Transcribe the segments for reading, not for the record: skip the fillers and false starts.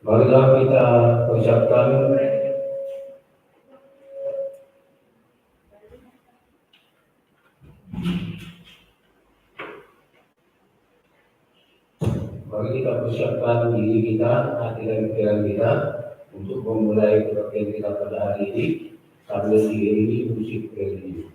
Marilah kita ucapkan mari kita persiapkan diri kita, hati dan pikiran kita untuk memulai kebaktian kita pada hari ini sambil diiringi musik religi.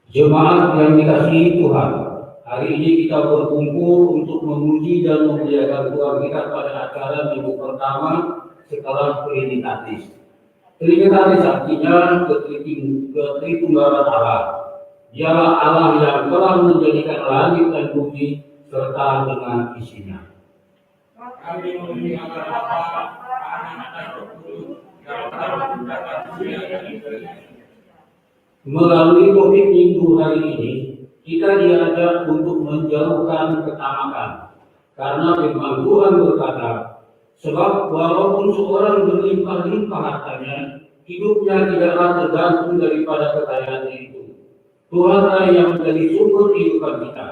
Jemaat yang dikasihi Tuhan, hari ini kita berkumpul untuk memuji dan memuliakan Tuhan kita pada acara minggu pertama setelah Trinitatis. Trinitatis artinya ketritunggalan Allah. Dialah Allah yang telah menjadikan langit dan bumi serta dengan isinya. Kami memuji Allah Bapa, Anak dan Roh Kudus, yang telah menciptakan dunia dan isinya. Melalui topik minggu hari ini, kita diajak untuk menjauhkan ketamakan. Karena firman Tuhan berkata, sebab walaupun seorang berlimpah-limpah hartanya, hidupnya tidaklah tergantung daripada kekayaannya itu. Tuhanlah yang menjadi sumber kehidupan kita.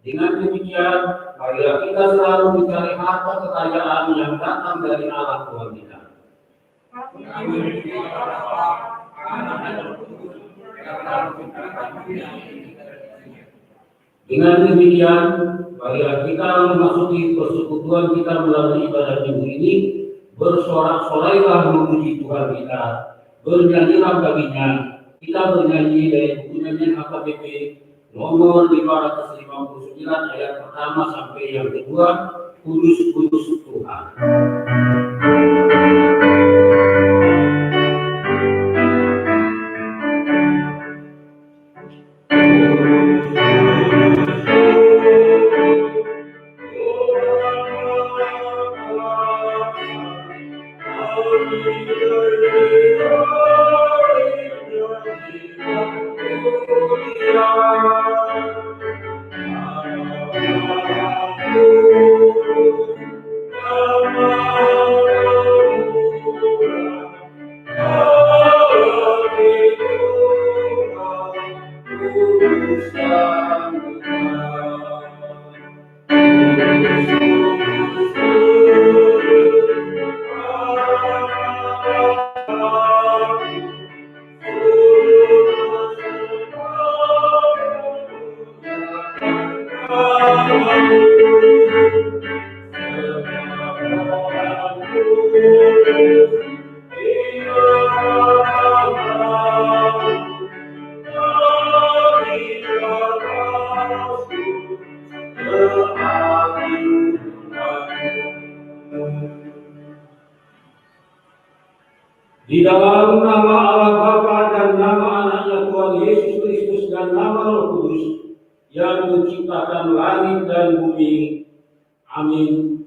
Dengan demikian, marilah kita selalu mencari harta kekayaan yang datang dari Allah Tuhan kita. Kami memuji Allah Bapa, Anak dan Roh Kudus, yang telah menciptakan dunia dan isinya. Dengan demikian, marilah kita memasuki persekutuan kita melalui ibadah minggu ini, bersorak-sorailah memuji Tuhan kita, bernyanyilah baginya. Kita bernyanyi dari buku nyanyian HKBP nomor 559 ayat pertama sampai yang kedua, Kudus-Kudus Tuhan. Di dalam nama Allah Bapa dan nama Anaknya Tuhan Yesus Kristus dan nama Roh Kudus yang menciptakan langit dan bumi. Amin.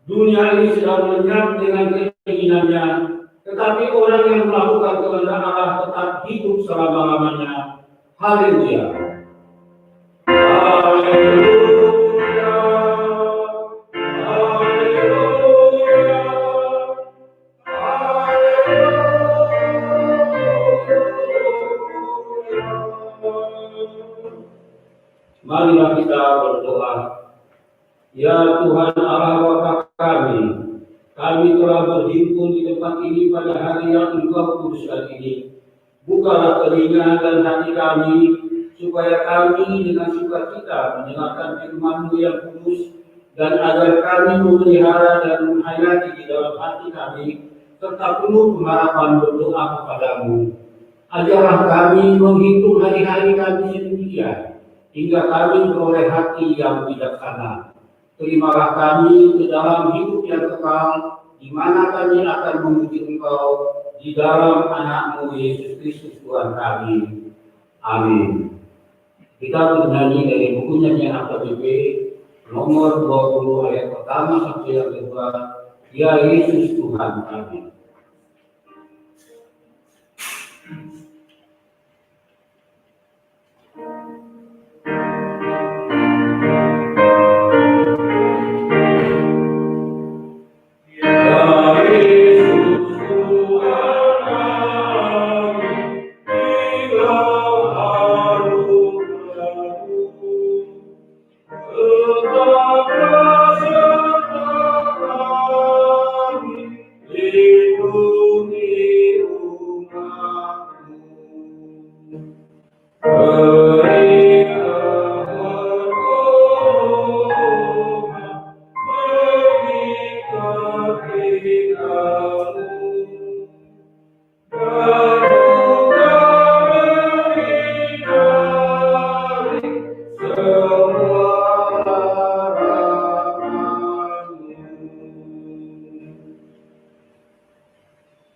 Dunia ini sedang lenyap dengan keinginannya, tetapi orang yang melakukan kehendak Allah tetap hidup selama-lamanya. Haleluya. Haleluya. Haleluya. Ya Tuhan Allah Bapa kami telah berhimpun di tempat ini pada hari yang Engkau kuduskan ini. Bukalah telinga dan hati kami, supaya kami dengan sukacita mendengarkan firman-Mu yang kudus, dan agar kami memelihara dan menghayati di dalam hati kami, serta penuh pengharapan berdoa kepadamu. Ajarlah kami menghitung hari-hari kami sedemikian, hingga kami beroleh hati yang bijaksana. Terimalah kami ke dalam hidup yang kekal, di mana kami akan memuji Engkau di dalam Anak-Mu Yesus Kristus Tuhan kami. Amin. Kita bernyanyi dari buku nyanyian AKBP nomor 20 ayat pertama sampai yang kedua. Ya Yesus Tuhan kami.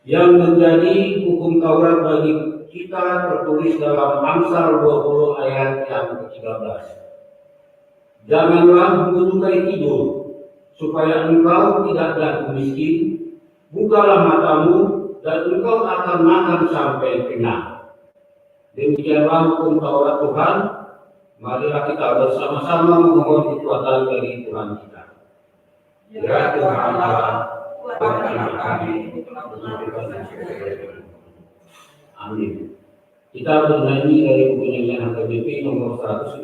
Yang menjadi hukum Taurat bagi kita tertulis dalam Amsal 20 ayat yang ke-13. Janganlah menyukai tidur, supaya engkau tidak jatuh miskin. Bukalah matamu, dan engkau akan makan sampai kenyang. Demikianlah hukum Taurat Tuhan. Marilah kita bersama-sama memohon kekuatan dari Tuhan kita. Ya Tuhan Allah, kuatkanlah kami. Amin. Kita bernyanyi dari buku nyanyian AKBP nomor 165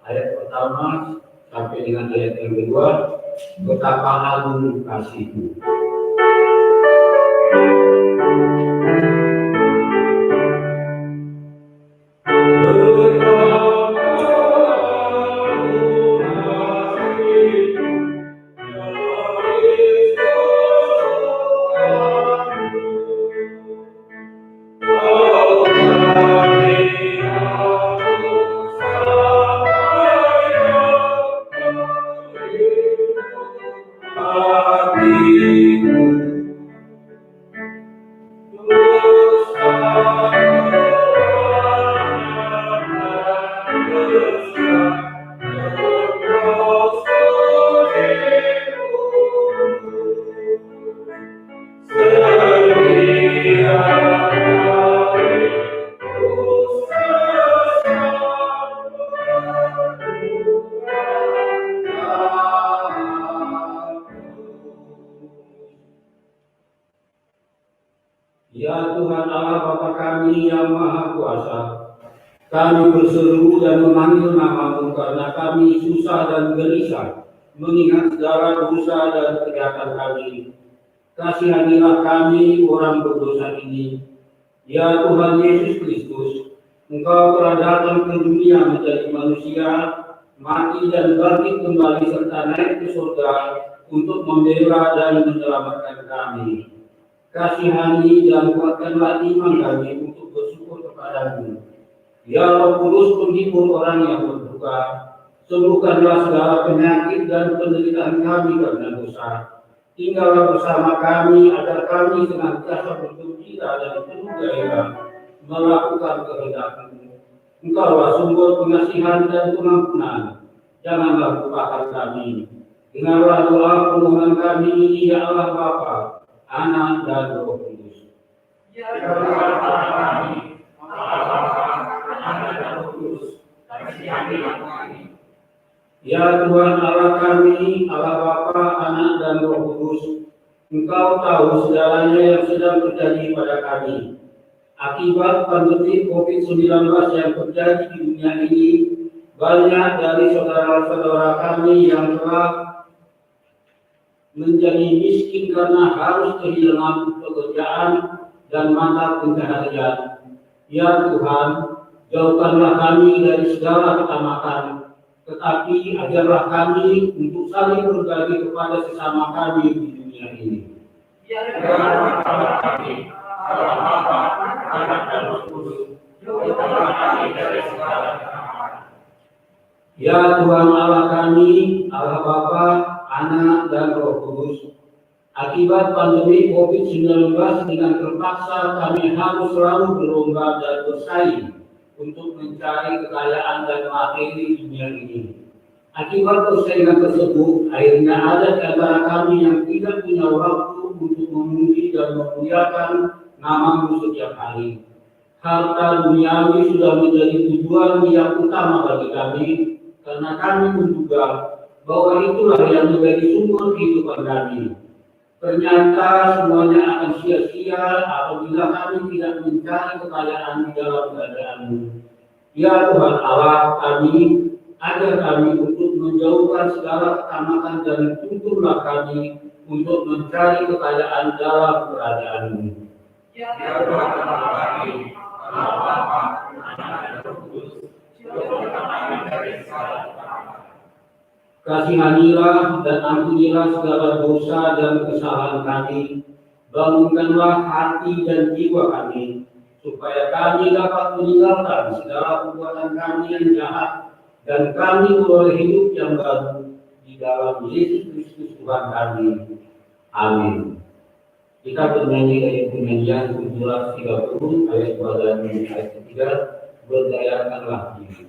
ayat pertama sampai dengan ayat yang kedua. Betapa agung kasih-Mu. Ya Tuhan Allah Bapa kami yang Maha Kuasa, kami berseru dan memanggil nama-Mu karena kami susah dan gelisah mengingat segala dosa dan kejahatan kami. Kasihanilah kami orang berdosa ini. Ya Tuhan Yesus Kristus, Engkau telah datang ke dunia menjadi manusia, mati dan bangkit kembali serta naik ke surga untuk membela dan menyelamatkan kami. Kasihani dan kuatkanlah iman kami untuk bersyukur kepada-Mu. Ya Roh Kudus, penghibur orang yang berduka, sembuhkanlah segala penyakit dan penderitaan kami karena dosa. Tinggallah bersama kami agar kami senantiasa bergembira dan penuh gairah melakukan kehendak-Mu. Engkaulah sumber pengasihan dan pengampunan. Janganlah lupakan kami. Dengarlah doa permohonan kami, ya Allah Bapa, Anak dan Roh Kudus. Ya Tuhan kami, Anak dan Roh Kudus, kasihanilah kami. Ya Tuhan Allah kami, Allah Bapa, Anak dan Roh Kudus, Engkau tahu segalanya yang sedang terjadi pada kami. Akibat pandemi COVID-19 yang terjadi di dunia ini, Banyak dari saudara-saudara kami yang telah menjadi miskin karena harus kehilangan pekerjaan dan mata pencaharian. Ya Tuhan, jauhkanlah kami dari segala ketamakan, tetapi ajarlah kami untuk saling berbagi kepada sesama kami di dunia ini. Ya Tuhan Allah kami, Allah Bapa, Anak, dan Roh Kudus, akibat pandemi COVID-19 dengan terpaksa kami harus selalu berlomba dan bersaing untuk mencari kekayaan dan materi dunia ini. Akibat persaingan tersebut, akhirnya ada di antara kami yang tidak punya waktu untuk memuji dan memuliakan nama-Mu setiap hari. Harta duniawi sudah menjadi tujuan yang utama bagi kami, karena kami menduga bahwa itulah yang menjadi sumber kehidupan kami. Ternyata semuanya akan sia-sia apabila kami tidak mencari kekayaan di dalam kerajaan-Mu. Ya Tuhan Allah kami, ajar kami untuk menjauhkan segala ketamakan dan tuntunlah kami untuk mencari kekayaan dalam kerajaan-Mu. Ya Tuhan Allah kami, Allah Bapa, Anak, dan Roh Kudus, jauhkan kami dari segala ketamakan. Kasihanilah dan ampunilah segala dosa dan kesalahan kami. Bangunkanlah hati dan jiwa kami, supaya kami dapat meninggalkan segala perbuatan kami yang jahat dan kami memperoleh hidup yang baru di dalam Yesus Kristus Tuhan kami. Amin. Kita bernyanyi dari penyanyian 730 ayat 2 dan ayat 3. Berdayakanlah diri.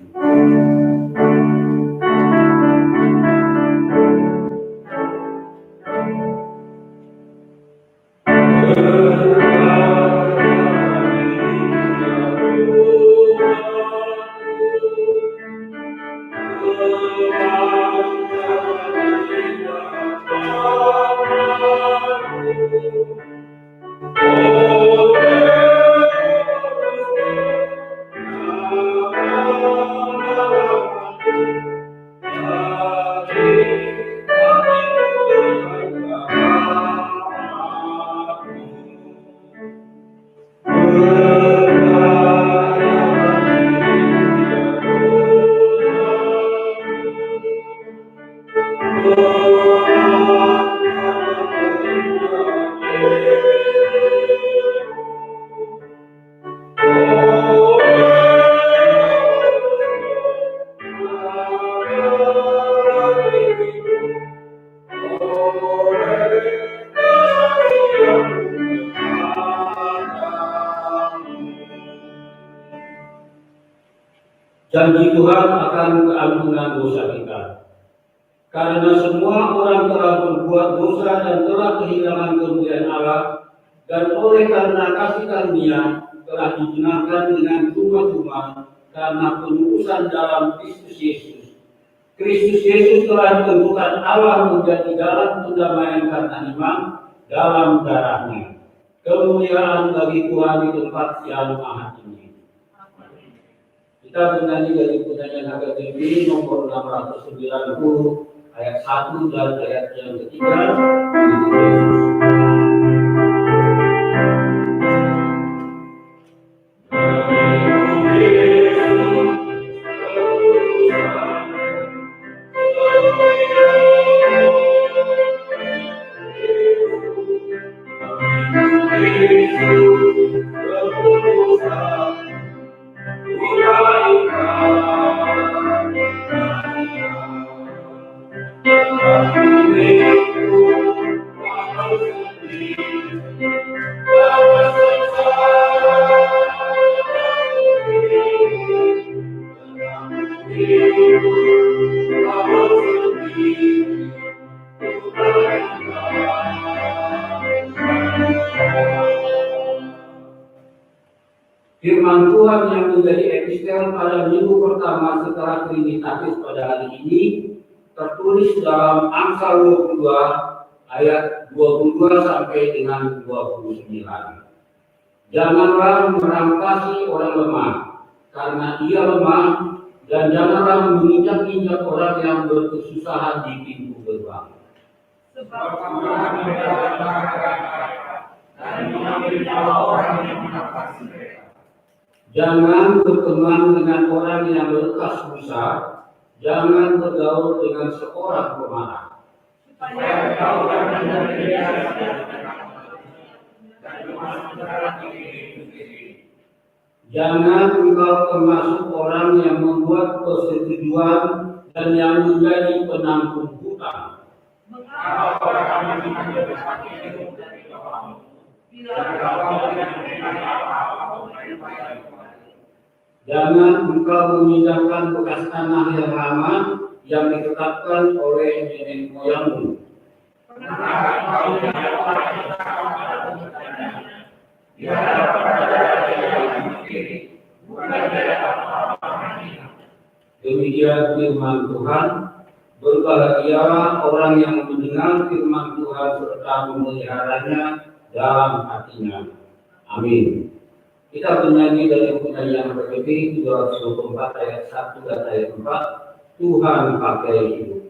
Janji Tuhan akan keampunan dosa kita. Karena semua orang telah berbuat dosa dan telah kehilangan kemuliaan Allah, dan oleh karena kasih karunia telah dibenarkan dengan cuma-cuma karena penebusan dalam Kristus Yesus. Kristus Yesus telah ditentukan Allah menjadi dalam pendamaian karena iman dalam darahnya. Kemuliaan bagi Tuhan di tempat yang maha tinggi. Kita bernyanyi dari penyanyian HKBP nomor 690 ayat 1 dan ayat yang ketiga. Firman Tuhan yang menjadi epistel pada minggu pertama setelah Trinitatis pada hari ini tertulis dalam Amsal 22 ayat 22 sampai dengan 29. Janganlah merampasi orang lemah, karena ia lemah, Dan janganlah menginjak-injak orang yang berkesusahan di pintu gerbang. Sebab Tuhan membela mereka dan mengambil nyawa orang yang menapasi mereka. Jangan berteman dengan orang yang lekas busa, jangan bergaul dengan seorang pemarah. Supaya engkau dapat menjadi dan termasuk dalam diri sendiri. Jangan engkau termasuk orang yang membuat persetujuan dan yang menjadi penampung hutang. Mengapa orang mengambil hati hidup dari kamu? Bila kamu tidak memberikan apa-apa baik-baik. Jangan engkau memindahkan bekas tanah yang lama yang ditetapkan oleh nenek moyangmu. Pernahkah engkau tidak orang yang dia dapat pada yang sendiri, bukan dari orang-orang ini. Demikian firman Tuhan. Berbahagialah orang yang mendengar firman Tuhan serta memeliharanya dalam hatinya. Amin. Kita bernyanyi dari penyanyian PKB 224 ayat 1 dan ayat 4. Tuhan pakai hidup.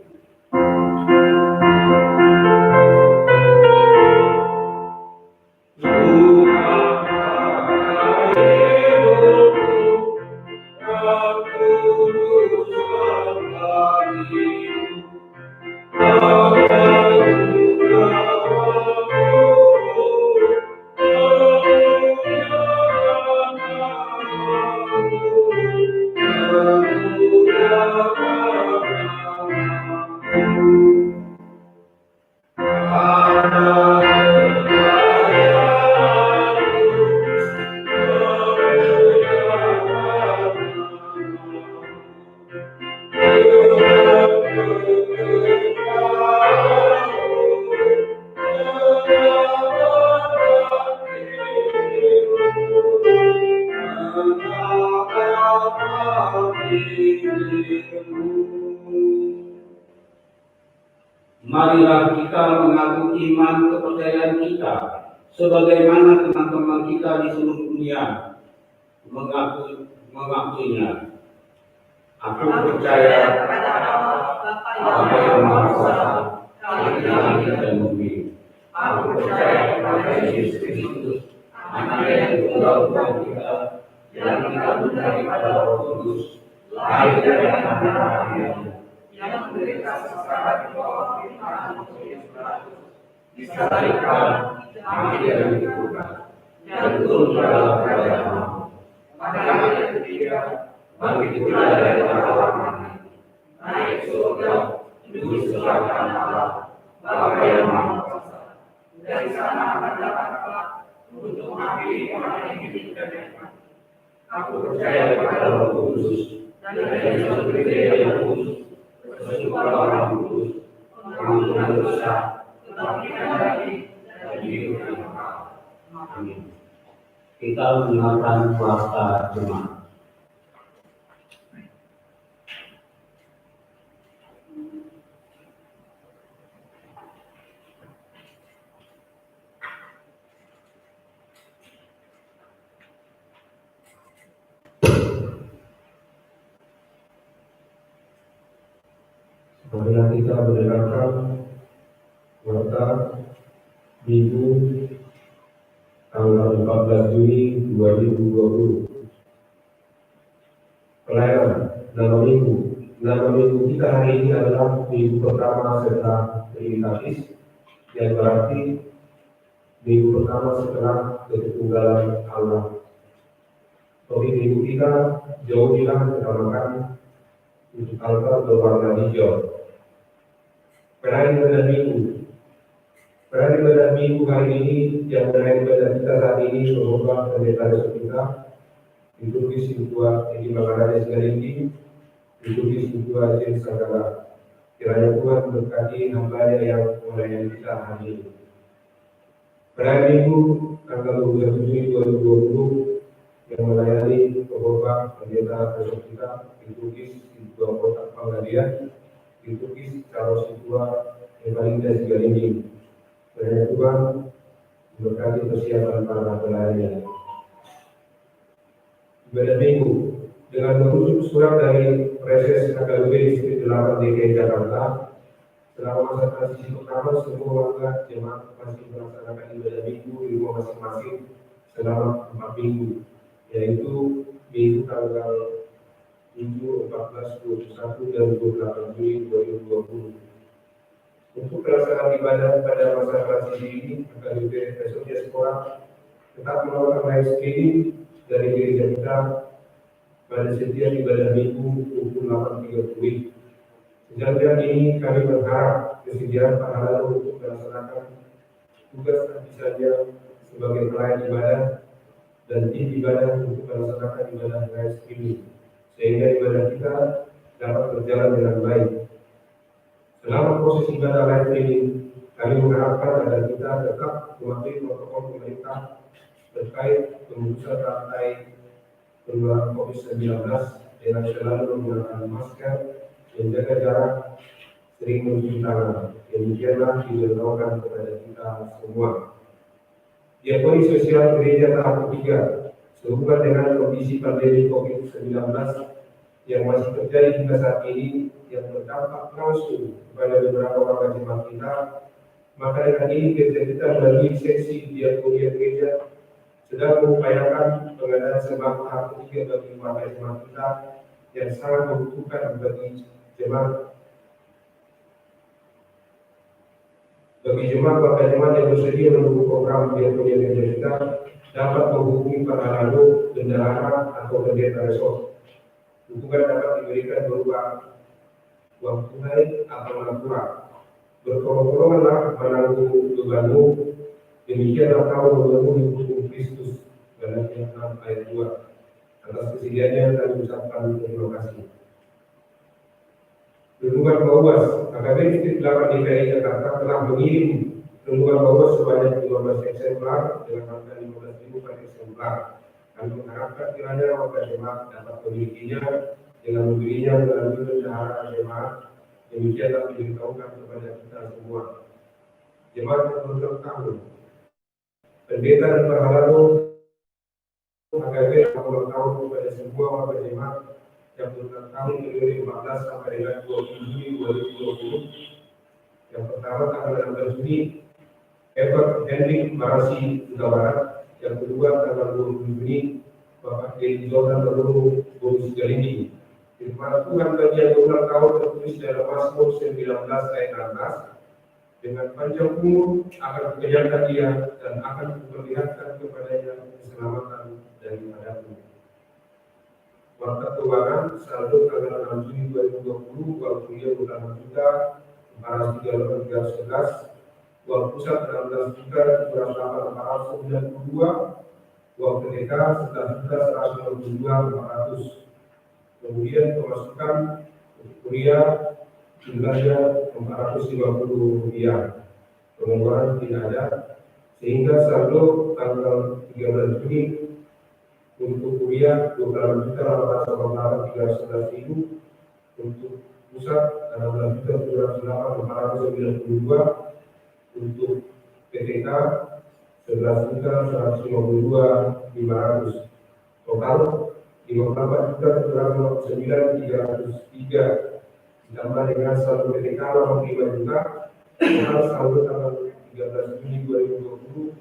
Marilah kita mengaku iman kepercayaan kita, sebagaimana teman-teman kita di seluruh dunia mengakuinya. Aku percaya kepada Allah Bapa yang Maha Kuasa, langit dan bumi. Aku percaya kepada Yesus Kristus, Anak yang tunggal Tuhan kita, yang dikandung daripada Roh Kudus, lahir dari anak Maria, yang menderita secara di bawah pimpinan Pontius Pilatus, disalibkan, mati dan dikuburkan, dan turun ke dalam kerajaan. Pada hari ketiga, bangkit pula dari antara orang mati, naik ke surga, duduk sebelah kanan Allah, Bapa yang Maha Kuasa. Dari sana akan datang kelak untuk mengakhiri orang yang hidup dan yang mati. Aku percaya kepada Roh Kudus dan Yesus Kristus yang kudus, persekutuan orang kudus, pengampunan dosa, kebangkitan dari dan hidup yang kekal. Amin. Kita mendengarkan puasa Jumat. Marilah kita mendengarkan warta Minggu tanggal 14 Juni 2020. Pelayanan nama minggu kita hari ini adalah minggu pertama setelah Trinitatis, yang berarti minggu pertama setelah ketunggalan Allah. Topik minggu kita jauh bilang utamakan untuk altar berwarna hijau. Perayaan ibadah minggu hari ini yang menarik ibadah kita saat ini semoga pendeta kita ditulis sebuah ini mengenai segalanya ditulis sebuah jenis segala. Kiranya Tuhan berkati hamba-Nya yang melayani kita hari ini. Perayaan minggu tanggal 27 Juni 2020 yang melayani pengkhotbah pendeta kita ditulis sebuah kotak pengajian, ditulis kalau sebuah evangelis segalanya. Kiranya Tuhan berkati persiapan para pelayan. Ibadah minggu dengan merujuk surat dari Reses KKUB Distrik 8 DKI Jakarta, selama masa transisi pertama semua warga jemaat masih melaksanakan ibadah minggu di rumah masing-masing selama 4 minggu, yaitu minggu tanggal 7, 14, 21, dan 28 Juli 2020. Untuk pelaksanaan ibadah pada masa transisi ini, KKUB Resort Diaspora tetap melakukan live streaming dari gereja kita pada setiap ibadah minggu pukul 8.30. Sejauh ini kami berharap kesediaan para halalu untuk melaksanakan tugas terpisahnya sebagai pelayan ibadah dan tim ibadah untuk melaksanakan ibadah live streaming, sehingga ibadah kita dapat berjalan dengan baik. Selama proses ibadah live streaming, kami mengharapkan agar kita tetap mematuhi protokol pemerintah terkait pemutusan rantai penularan COVID-19 dengan selalu menggunakan masker, menjaga jarak, sering mencuci tangan. Demikianlah diberitahukan kepada kita semua. Diakoni sosial gereja tahap ketiga sehubungan dengan kondisi pandemi COVID-19 yang masih terjadi hingga saat ini yang berdampak langsung kepada beberapa warga jemaat kita, maka dengan ini gereja kita melalui seksi diakoni gereja sedang mengupayakan pengadaan sembako tahap ketiga bagi warga jemaat kita yang sangat membutuhkan bagi jemaat warga jemaat yang bersedia mendukung program diakoni gereja kita dapat menghubungi para lalu bendahara atau pendeta resort. Dukungan dapat diberikan berupa uang tunai atau natura. Berkolong-kolonganlah menanggung bebanmu, demikianlah kau memenuhi hukum Kristus. Galatia 6 ayat 2. Atas kesediaannya kami ucapkan terima kasih. Renungan Bauwas, KKB Distrik 8 DKI Jakarta telah mengirim renungan Bauwas sebanyak 15 eksemplar dengan harga 15.000 per eksemplar. Kami mengharapkan kiranya warga jemaat dapat memilikinya dengan membelinya melalui bendahara jemaat. Demikianlah diberitahukan kepada kita semua. Jemaat yang berulang tahun, pendeta dan para halalu KKB ulang tahun kepada semua warga jemaat yang berulang tahun periode 14 sampai dengan 20 Juni 2020. Yang pertama tanggal 16 Juni, Edward Hendrik Marasi Huta Barat. Yang kedua tanggal 20 Juni, Bapak Dedi Jordan Terlalu Bonus Galindi. Firman Tuhan bagi yang berulang tahun tertulis dalam Mazmur 19 ayat 16. Dengan panjang umur akan kukenyangkan dia dan akan kuperlihatkan kepadanya keselamatan daripadaku. Warta keuangan saldo tanggal 6 Juni 2020, uang kuliah 26 juta 438.311, uang pusat 16 juta 208.492, uang TDK 11 juta 192.400. Kemudian pemasukan untuk kuliah jumlahnya Rp450. Pengeluaran tidak ada, sehingga saldo tanggal 13 Juni untuk kuliah 26.888.311.000, untuk pusat 16.708.492, untuk PTK 11.152.500. Total 54.709.303 ditambah dengan saldo PTK 85 juta, total saldo tanggal 13 Juni 2020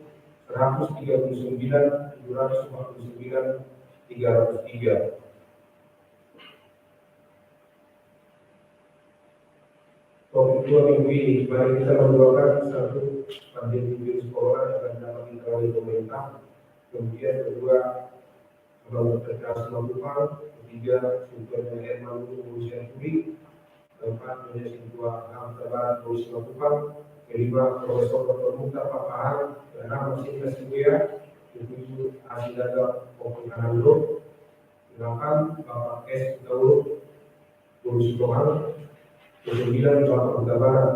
139.749.303. Topik 2 minggu ini, mari kita mendoakan satu pandemi virus corona yang akan dapat ditangani pemerintah. Kemudian kedua, Abang Terkas Mamupang. Ketiga, Sumber Air Maluku Manusia Puri. Keempat, Menjadi Ketua Hamzah Barat Polisi Mamupang. Kelima, Profesor Dr. Mukhtar Papahar. Keenam, Mesin Kasibuya. Ketujuh, Asidaga Popon Kanando. Kedelapan, Bapak S. Daud Polisi Pohang. Kesembilan, Bapak Huta Barat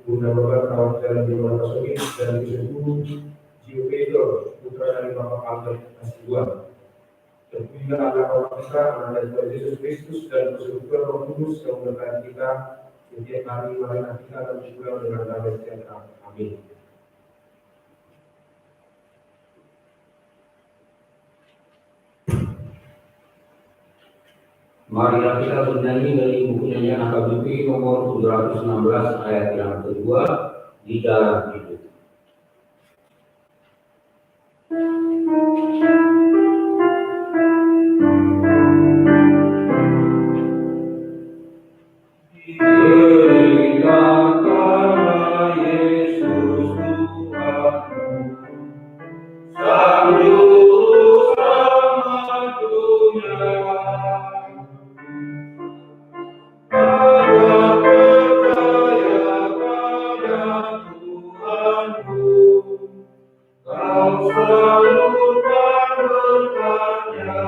Bunda Babat Kawat Jalan di Mana Pasogin. Dan ke-10, Gio Pedro, putra dari Bapak Albert Hasibuan. Terpujilah Allah Bapa kita, Anak dan Tuhan Yesus Kristus, dan Persekutuan Roh Kudus yang menyertai kita setiap hari, marilah kita dan pulang dengan damai sejahtera. Amin. Marilah kita bernyanyi dari buku nyanyian AKBP nomor 716 ayat yang kedua, di dalam hidup. Beritakanlah Yesus Tuhanmu, Sang Juru Selamat dunia. Harap percaya pada Tuhanmu, kau salurkan berkatnya.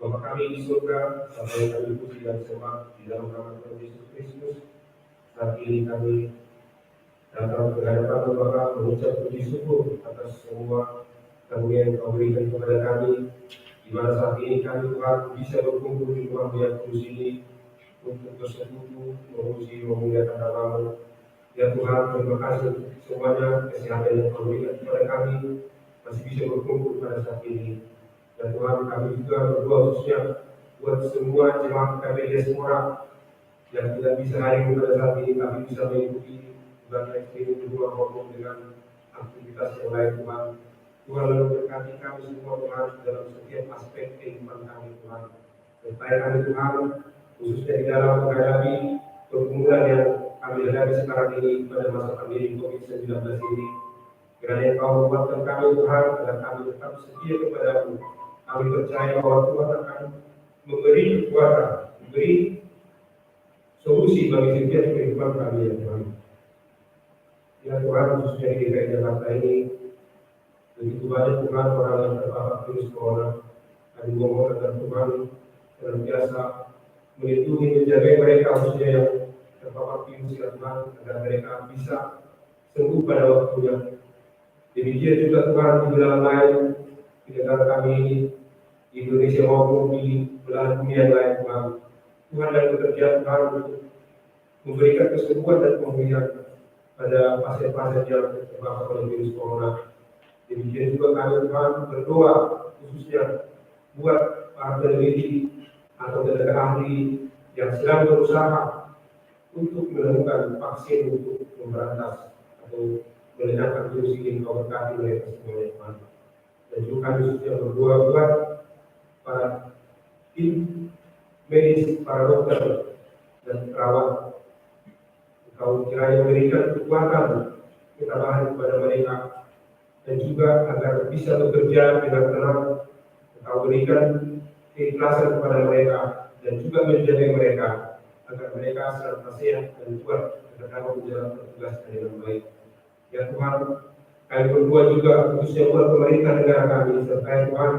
Bapa kami di surga, Bapa yang kami puji dan sembah di dalam nama Tuhan Yesus Kristus. Saat ini kami datang ke hadapan Bapa mengucap puji syukur atas semua karunia yang Kau berikan kepada kami, di mana saat ini kami Tuhan bisa berkumpul di rumah yang kudus ini untuk bersekutu, memuji, memuliakan nama-Mu. Ya Tuhan, terima kasih untuk semuanya kesehatan yang Kau berikan kepada kami, masih bisa berkumpul pada saat ini. Dan Tuhan, kami juga berdoa khususnya buat semua jemaat KPD Semora yang tidak bisa hadir pada saat ini, kami bisa mengikuti ibadah ini di rumah maupun dengan aktivitas yang lain Tuhan. Tuhan lalu berkati kami semua Tuhan dalam setiap aspek kehidupan kami Tuhan. Sertai kami Tuhan, khususnya di dalam menghadapi pergumulan yang kami hadapi sekarang ini pada masa pandemi COVID-19 ini. Kiranya Kau menguatkan kami Tuhan, agar kami tetap setia kepada-Mu. Kami percaya bahwa Tuhan akan memberi kekuatan, memberi solusi bagi setiap kehidupan kami ya Tuhan. Ya Tuhan, khususnya di DKI Jakarta ini, begitu banyak Tuhan orang yang terpapar virus corona. Kami mohon agar Tuhan senantiasa melindungi, menjaga mereka khususnya yang terpapar virus ya Tuhan, agar mereka bisa sembuh pada waktunya. Demikian juga Tuhan di dalam lain di negara kami ini, di Indonesia maupun di belahan dunia yang lain Tuhan. Tuhan yang bekerja Tuhan untuk memberikan kesembuhan dan pemulihan pada pasien-pasien yang terpapar oleh virus corona. Demikian juga kami Tuhan berdoa khususnya buat para peneliti atau tenaga ahli yang sedang berusaha untuk menemukan vaksin untuk memberantas atau melenyapkan virus ini. Kau berkati mereka semua Tuhan. Dan juga kami khususnya berdoa buat para tim medis, para dokter dan perawat. Kau kiranya memberikan kekuatan, ketabahan kepada mereka, dan juga agar bisa bekerja dengan tenang. Kau berikan keikhlasan kepada mereka dan juga menjaga mereka agar mereka senantiasa sehat dan kuat agar dapat menjalankan tugasnya dengan baik. Ya Tuhan, kami berdoa juga khususnya buat pemerintah negara kami serta Tuhan,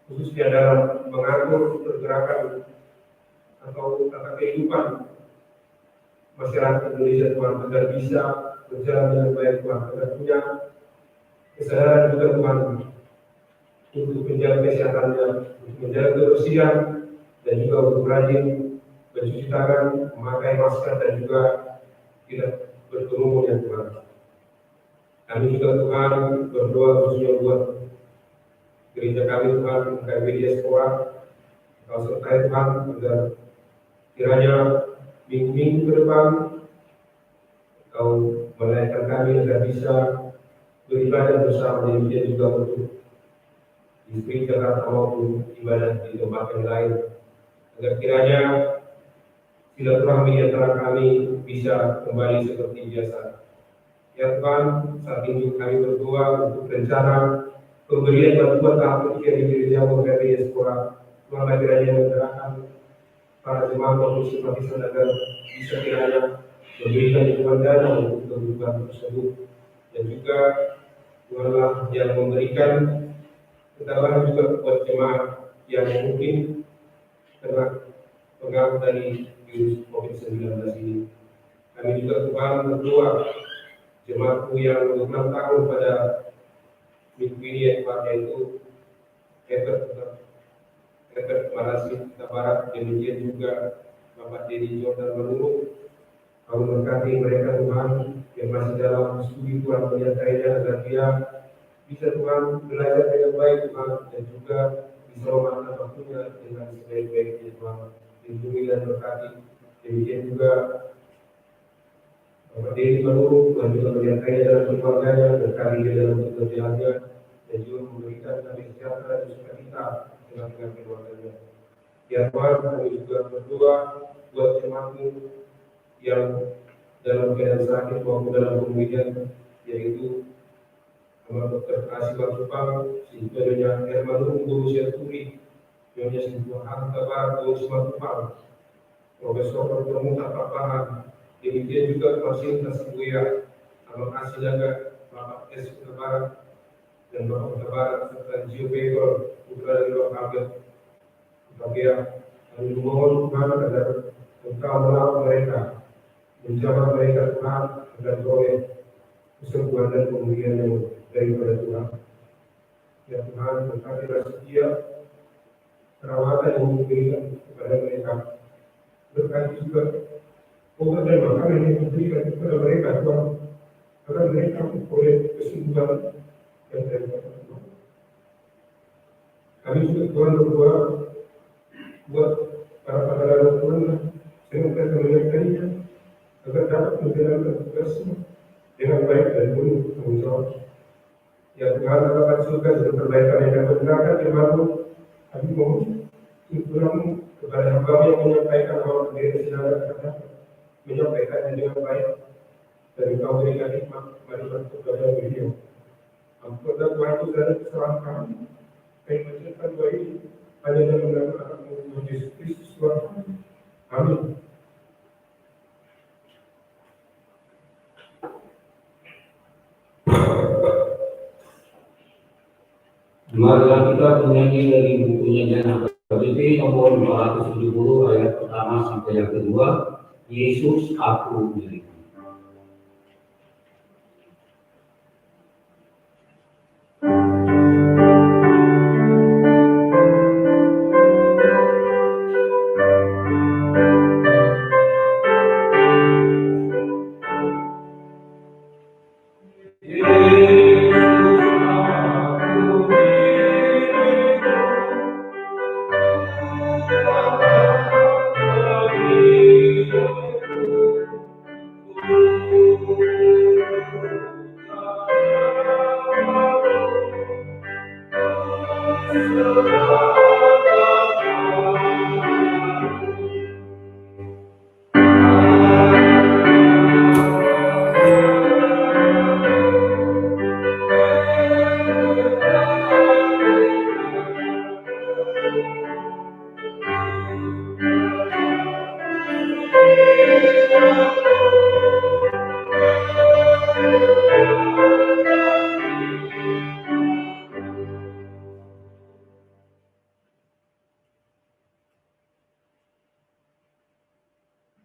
khususnya dalam mengatur pergerakan atau tata kehidupan masyarakat Indonesia Tuhan, agar bisa berjalan dengan baik Tuhan, agar punya kesadaran juga Tuhan untuk menjaga kesehatannya, untuk menjaga kebersihan, dan juga untuk rajin mencuci tangan, memakai masker, dan juga tidak berkerumun ya Tuhan. Kami juga Tuhan berdoa khususnya buat gereja kami Tuhan, KPD Diaspora. Kau sertai Tuhan agar kiranya minggu-minggu ke depan Kau melayani kami agar bisa beribadah bersama, demikian juga untuk di Jakarta maupun ibadah di tempat yang lain, agar kiranya silaturahmi antara kami bisa kembali seperti biasa. Ya Tuhan, saat ini kami berdoa untuk rencana pemberian bantuan tahap ketiga di gereja Murni Diaspora. Tuhan kiranya menggerakkan para jemaat maupun simpatisan agar bisa kiranya memberikan dukungan dana untuk kebutuhan tersebut, dan juga Tuhanlah yang memberikan ketabahan juga buat jemaat yang mungkin kena pengaruh dari virus COVID-19 ini. Kami juga Tuhan berdoa jemaatku yang 26 tahun pada minggu ini, yaitu Herbert Marasi Barat, demikian juga Bapak Dedi Jordan Manurung. Kau berkati mereka Tuhan yang masih dalam studi Tuhan, menyertainya agar dia bisa Tuhan belajar dengan baik Tuhan, dan juga bisa memanfaatkan waktunya dengan sebaik-baiknya Tuhan. Lindungi dan berkati. Demikian juga Bapak Dedi Manurung, Tuhan juga menyertainya dalam keluarganya, berkati dia dalam pekerjaannya, dan juga memberikan damai sejahtera dan sukacita dengan keluarganya. Ya Tuhan, kami juga berdoa buat jemaatmu yang dalam keadaan sakit maupun dalam pemulihan, yaitu Dr. Kasih Matupang, Sintonya Hermanung Guru Syaturi, Nyonya Sintua Hantabar Guru Matupang, Profesor Dr. Muta Papahan, demikian juga Masih Nasibuya, Amal Kasih Jaga, Bapak S. Barat, dan Bapak Barat, serta Gio Pegor, putra dari Bapak Albert. Bagian kami memohon Tuhan agar Engkau merawat mereka, menjawab mereka Tuhan, agar boleh kesembuhan dan pemulihan yang daripada Tuhan. Ya Tuhan, berkatilah setia perawatan yang diberikan kepada mereka. Berkati juga obat dan makanan yang diberikan kepada mereka Tuhan, agar mereka memperoleh kesembuhan yang daripada Tuhan. Kami juga Tuhan berdoa buat para pengelola Tuhan, dengan mereka menyertainya agar dapat menjalankan tugasnya dengan baik dan penuh tanggung jawab. Ya Tuhan, dapat surga dan perbaikan yang dapat dilakukan di baru. Kami mohon tuntunanmu kepada hamba yang menyampaikan bahwa diri saudara dapat menyampaikannya dengan baik, dan Engkau berikan hikmat kepada kepada beliau. Ampunlah Tuhan itu dari kesalahan kami, kami menceritakan bahwa ini hanya dalam nama Anakmu Yesus Kristus Tuhan. Amin. Marilah kita menyanyi dari bukunya Jana KBP nomor 270 ayat pertama sampai yang kedua. Yesus aku milikmu.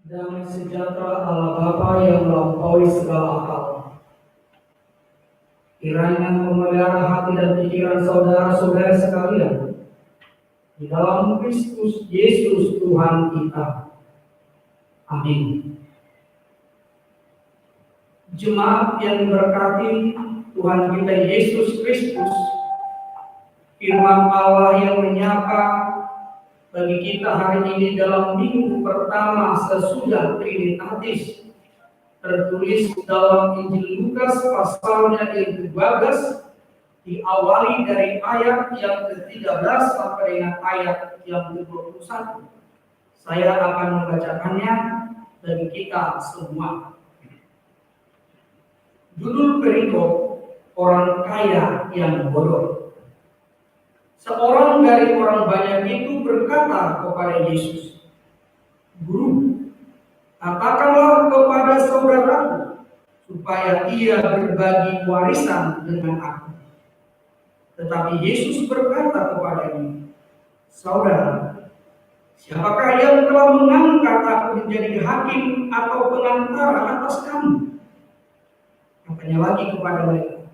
Damai sejahtera Allah Bapa yang melampaui segala akal, kiranya memelihara hati dan pikiran saudara-saudara sekalian di dalam Kristus Yesus Tuhan kita. Amin. Jemaat yang diberkati Tuhan kita Yesus Kristus, firman Allah yang menyapa bagi kita hari ini dalam minggu pertama sesudah Trinitatis, tertulis dalam Injil Lukas pasalnya yang ke-12, diawali dari ayat yang ke-13 sampai dengan ayat yang ke-21. Saya akan membacakannya bagi kita semua. Judul perikop, orang kaya yang bodoh. Seorang dari orang banyak itu berkata kepada Yesus, "Guru, katakanlah kepada saudaraku supaya ia berbagi warisan dengan aku." Tetapi Yesus berkata kepadanya, "Saudara, siapakah yang telah mengangkat aku menjadi hakim atau pengantara atas kamu?" Katanya lagi kepada mereka,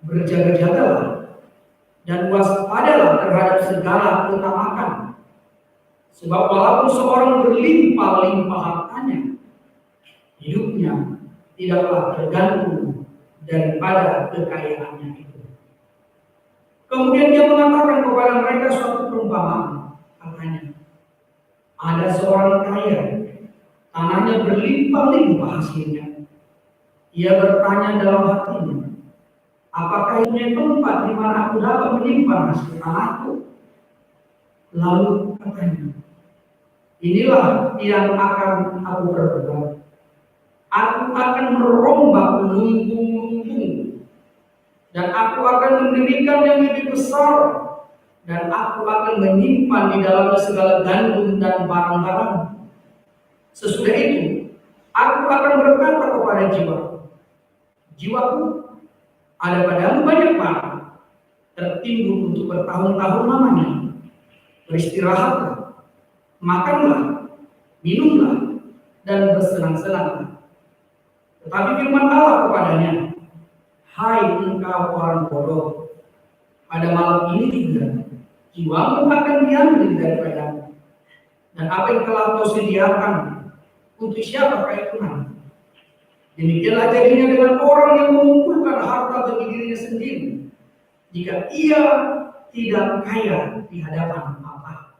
"Berjaga-jagalah dan waspadalah terhadap segala ketamakan. Sebab walaupun seorang berlimpah-limpah hartanya, hidupnya tidaklah tergantung daripada kekayaannya itu." Kemudian dia mengatakan kepada mereka suatu perumpamaan. Katanya, ada seorang kaya, tanahnya berlimpah-limpah hasilnya. Ia bertanya dalam hatinya, "Apakah ini tempat di mana aku dapat menyimpan hasil tanahku?" Lalu katanya, "Inilah yang akan aku perbuat. Aku akan merombak lumbung-lumbung, dan aku akan mendirikan yang lebih besar, dan aku akan menyimpan di dalamnya segala gandum dan barang-barang. Sesudah itu, aku akan berkata kepada jiwaku, ada padamu banyak barang, tertimbun untuk bertahun-tahun lamanya. Beristirahatlah, makanlah, minumlah, dan bersenang-senanglah." Tetapi firman Allah kepadanya, "Hai engkau orang bodoh, pada malam ini juga jiwamu akan diambil daripadamu. Dan apa yang telah kau sediakan, untuk siapa itu nanti? Demikianlah jadinya dengan orang yang mengumpulkan harta bagi dirinya sendiri, jika ia tidak kaya di hadapan Allah."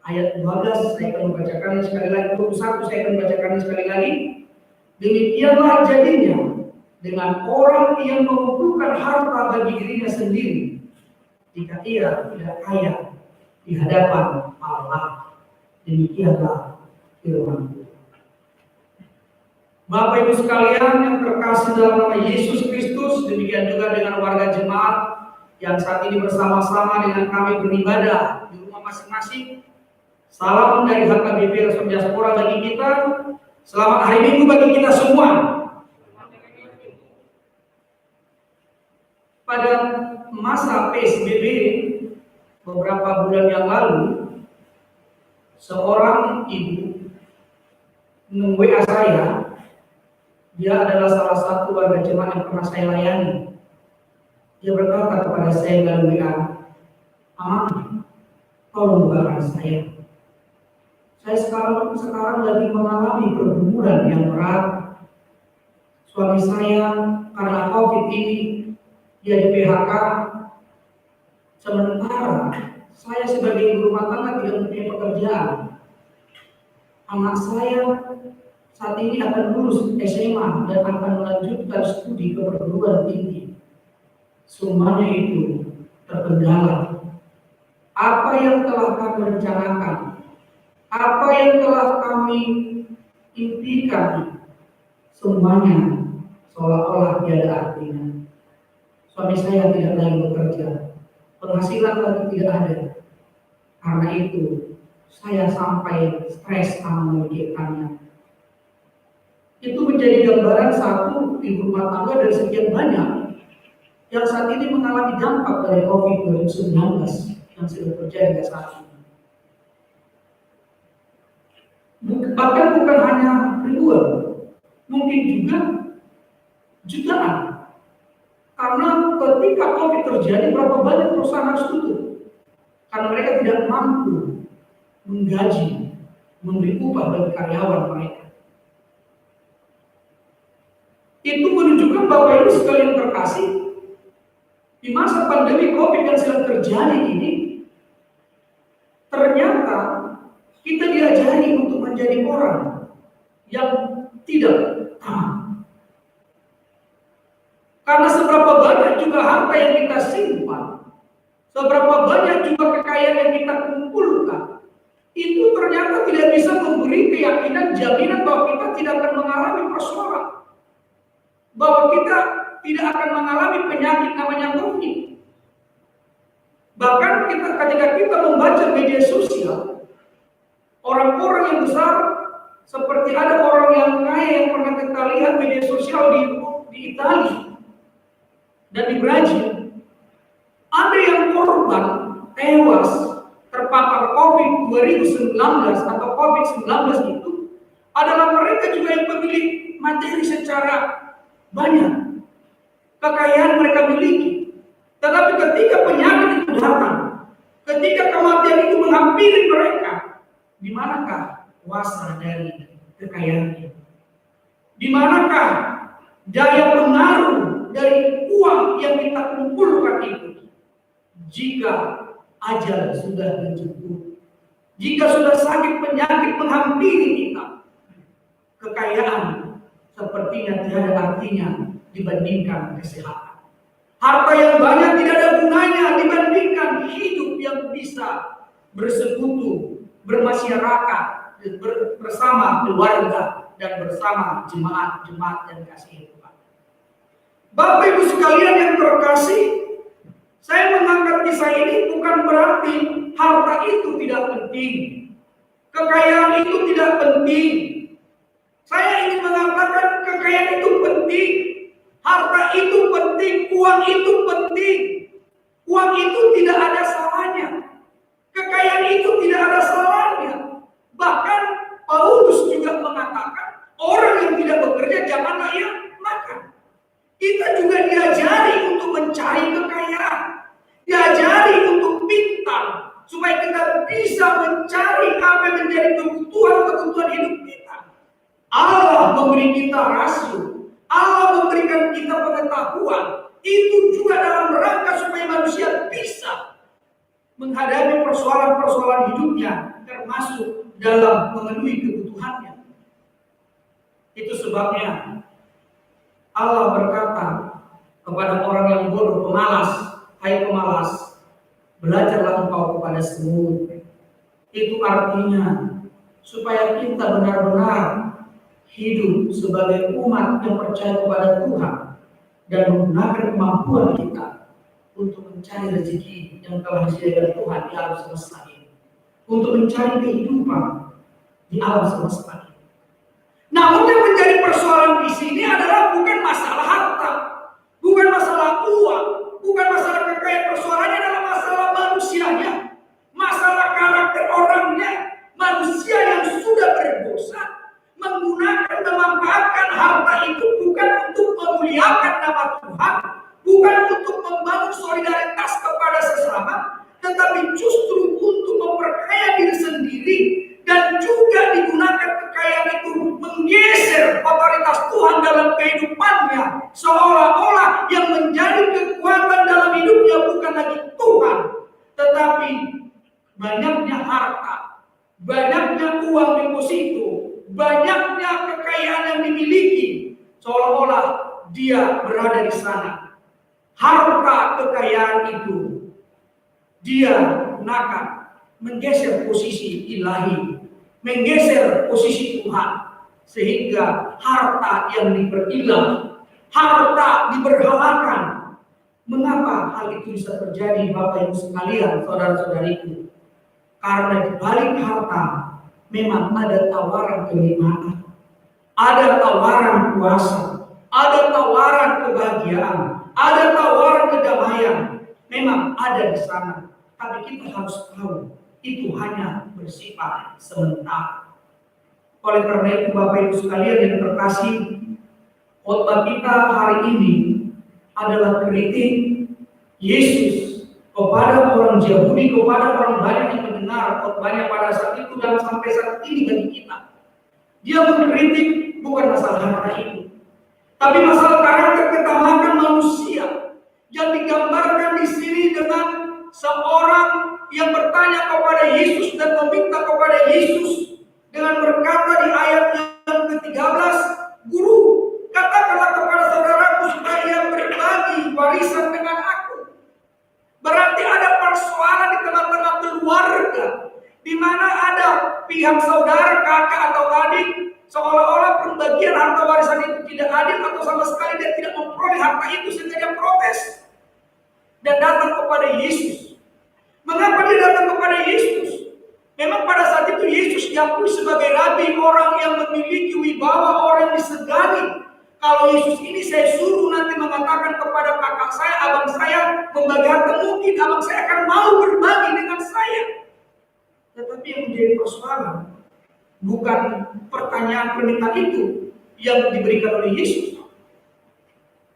Ayat 12 saya akan membacakan sekali lagi, 21 saya akan membacakan sekali lagi. Demikianlah jadinya dengan orang yang mengumpulkan harta bagi dirinya sendiri, jika ia tidak kaya di hadapan Allah. Demikianlah firman Tuhan. Bapak Ibu sekalian yang terkasih dalam nama Yesus Kristus, demikian juga dengan warga jemaat yang saat ini bersama-sama dengan kami beribadah di rumah masing-masing. Salam dari HKBP Respon Diaspora bagi kita. Selamat hari Minggu bagi kita semua. Pada masa PSBB beberapa bulan yang lalu, seorang ibu meng-WA saya. Dia adalah salah satu warga jemaat yang pernah saya layani. Dia berkata kepada saya melalui WA, "Aman, tolong doakan saya. Saya sekarang lagi mengalami pergumulan yang berat. Suami saya karena COVID ini dia di PHK. Sementara saya sebagai ibu rumah tangga tidak mempunyai pekerjaan. Anak saya saat ini akan lulus SMA dan akan melanjutkan studi ke perguruan tinggi. Semuanya itu terkendala. Apa yang telah kami rencanakan, apa yang telah kami impikan, semuanya seolah-olah tiada artinya. Suami saya tidak lagi bekerja, penghasilan lagi tidak ada. Karena itu saya sampai stres sama memikirkannya." Itu menjadi gambaran satu ibu rumah tangga dari sekian banyak yang saat ini mengalami dampak dari COVID-19 yang sudah terjadi saat ini. Bahkan bukan hanya ribuan, mungkin juga jutaan. Karena ketika COVID terjadi, berapa banyak perusahaan harus tutup karena mereka tidak mampu menggaji, memberi upah bagi karyawan mereka. Itu menunjukkan bahwa ini sekalian terkasih, di masa pandemi COVID yang sedang terjadi ini, ternyata kita diajari untuk menjadi orang yang tidak tamak. Karena seberapa banyak juga harta yang kita simpan, seberapa banyak juga kekayaan yang kita kumpulkan, itu ternyata tidak bisa memberi keyakinan jaminan bahwa kita tidak akan mengalami persoalan, bahwa kita tidak akan mengalami penyakit namanya COVID. Bahkan ketika kita membaca media sosial, orang-orang yang besar, seperti ada orang yang kaya yang pernah kita lihat media sosial di Italia dan di Brazil, ada yang korban tewas terpapar COVID 2019 atau COVID-19 itu adalah mereka juga yang memiliki materi secara banyak, kekayaan mereka miliki. Tetapi ketika penyakit itu datang, ketika kematian itu menghampiri mereka, di manakah kuasa dari kekayaan itu? Di manakah daya pengaruh dari uang yang kita kumpulkan itu? Jika ajal sudah menjemput, jika sudah sakit penyakit menghampiri kita, kekayaan sepertinya tiada artinya dibandingkan kesehatan. Harta yang banyak tidak ada gunanya dibandingkan hidup yang bisa bersekutu, bermasyarakat, bersama keluarga dan bersama jemaat-jemaat dan kasih Tuhan. Bapak Ibu sekalian yang terkasih, saya mengangkat kisah ini bukan berarti harta itu tidak penting, kekayaan itu tidak penting. Saya ingin mengatakan kekayaan itu penting, harta itu penting, uang itu penting. Uang itu tidak ada salahnya, kekayaan itu tidak ada salahnya. Bahkan Paulus juga mengatakan orang yang tidak bekerja janganlah ia makan. Kita juga diajari untuk mencari kekayaan, diajari untuk pintar, supaya kita bisa mencari apa yang menjadi kebutuhan hidup kita. Allah memberi kita rasio, Allah memberikan kita pengetahuan, itu juga dalam rangka supaya manusia bisa menghadapi persoalan-persoalan hidupnya, termasuk dalam memenuhi kebutuhannya. Itu sebabnya Allah berkata kepada orang yang bodoh, pemalas, hai pemalas, belajarlah engkau kepada semut. Itu artinya supaya kita benar-benar hidup sebagai umat yang percaya kepada Tuhan dan menggunakan kemampuan kita untuk mencari rezeki yang telah disediakan Tuhan di alam semesta ini, untuk mencari kehidupan di alam semesta ini. Namun yang menjadi persoalan di sini adalah bukan masalah harta, bukan masalah uang, bukan masalah kekayaan. Persoalannya adalah masalah manusianya, masalah karakter orangnya. Manusia yang sudah berdosa menggunakan, memanfaatkan harta itu bukan untuk memuliakan nama Tuhan, bukan untuk membangun solidaritas kepada sesama, tetapi justru untuk memperkaya diri sendiri, dan juga digunakan kekayaan itu menggeser otoritas Tuhan dalam kehidupannya, seolah-olah yang menjadi kekuatan dalam hidupnya bukan lagi Tuhan, tetapi banyaknya harta, banyaknya uang deposito, banyaknya kekayaan yang dimiliki, seolah-olah dia berada di sana. Harta kekayaan itu dia gunakan menggeser posisi ilahi, menggeser posisi Tuhan, sehingga harta yang diperilah, harta diberhalakan. Mengapa hal itu bisa terjadi, Bapak Ibu sekalian, saudara-saudariku? Karena di balik harta memang ada tawaran kenikmatan, ada tawaran kuasa, ada tawaran kebahagiaan, ada tawaran kedamaian. Memang ada di sana, tapi kita harus tahu itu hanya bersifat sementara. Oleh karena itu, Bapak Ibu sekalian yang terkasih, khotbah kita hari ini adalah kritik Yesus kepada orang Yahudi, kepada orang banyak yang mendengar khotbahnya pada saat itu dan sampai saat ini bagi kita. Dia mengkritik bukan masalah harta itu, tapi masalah karakter ketamakan manusia yang digambarkan di sini dengan seorang yang bertanya kepada Yesus dan meminta kepada Yesus dengan berkata di ayat yang ke-13, "Guru, katakanlah kepada saudaraku supaya berbagi warisan dengan aku." Berarti ada persoalan di tengah-tengah keluarga di mana ada pihak saudara, kakak atau adik, seolah-olah pembagian harta warisan itu tidak adil atau sama sekali dia tidak memperoleh harta itu sehingga dia protes dan datang kepada Yesus. Mengapa dia datang kepada Yesus? Memang pada saat itu Yesus diakui sebagai rabi, orang yang memiliki wibawa, orang yang disegani. Kalau Yesus ini saya suruh nanti mengatakan kepada kakak saya, abang saya membagi harta, mungkin abang saya akan mau berbagi dengan saya. Tetapi yang menjadi persoalan bukan pertanyaan permintaan itu yang diberikan oleh Yesus.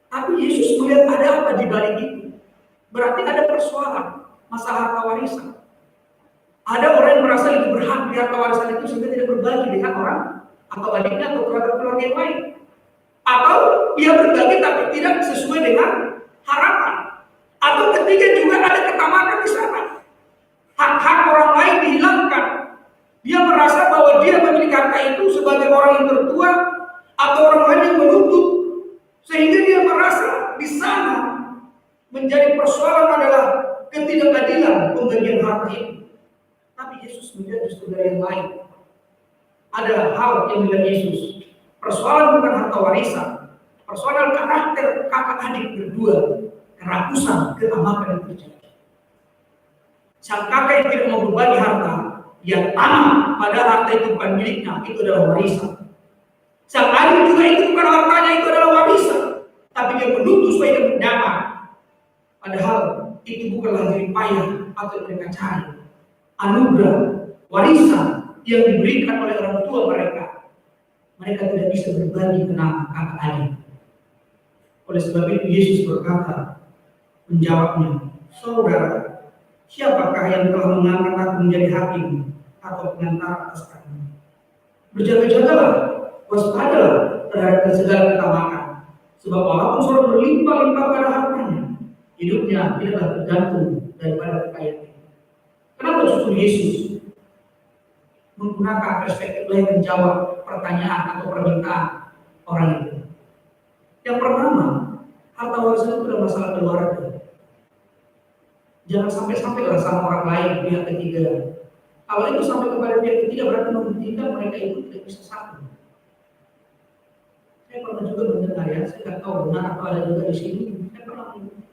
Tapi Yesus melihat ada apa di balik itu. Berarti ada persoalan masalah harta warisan. Ada orang yang merasa lebih berhak di harta warisan itu sehingga tidak berbagi dengan orang atau adiknya atau keluarga yang lain. Atau dia berbagi tapi tidak sesuai dengan harapan. Atau ketiga juga ada ketamakan di sana. Hak-hak orang lain dihilangkan. Dia merasa bahwa dia memiliki harta itu sebagai orang yang tertua atau orang lain yang menuntut. Sehingga dia merasa di sana menjadi persoalan adalah ketidakadilan pembagian harta itu. Tapi Yesus melihat justru dari yang lain. Ada hal yang dilihat Yesus. Persoalan bukan harta warisan. Persoalan karakter kakak adik berdua. Kerakusan, ketamakan yang terjadi. Sang kakak yang tidak mau berbagi harta, yang tanam pada harta itu bukan miliknya, itu adalah warisan. Sang adik juga itu bukan hartanya, itu adalah warisan. Tapi dia menuntut supaya dia mendapat. Padahal itu bukanlah jerih payah atau yang mereka cari. Anugerah, warisan yang diberikan oleh orang tua mereka. Mereka tidak bisa berbagi dengan kakak adik. Oleh sebab itu Yesus berkata, menjawabnya, saudara, siapakah yang telah mengangkat aku menjadi hakim atau pengantara atas kamu? Berjaga-jagalah, waspadalah terhadap segala ketamakan. Sebab walaupun seorang berlimpah-limpah pada hartanya, hidupnya tidaklah tergantung daripada kekayaan. Kenapa justru Yesus menggunakan perspektif lain menjawab pertanyaan atau permintaan orang itu? Yang pertama, harta warisan itu adalah masalah keluarga. Jangan sampai-sampailah sama orang lain, pihak ketiga. Kalau itu sampai kepada pihak ketiga berarti membuktikan mereka itu tidak bisa satu. Saya pernah juga mendengar ya, saya tidak tahu benar atau ada juga di sini. Saya pernah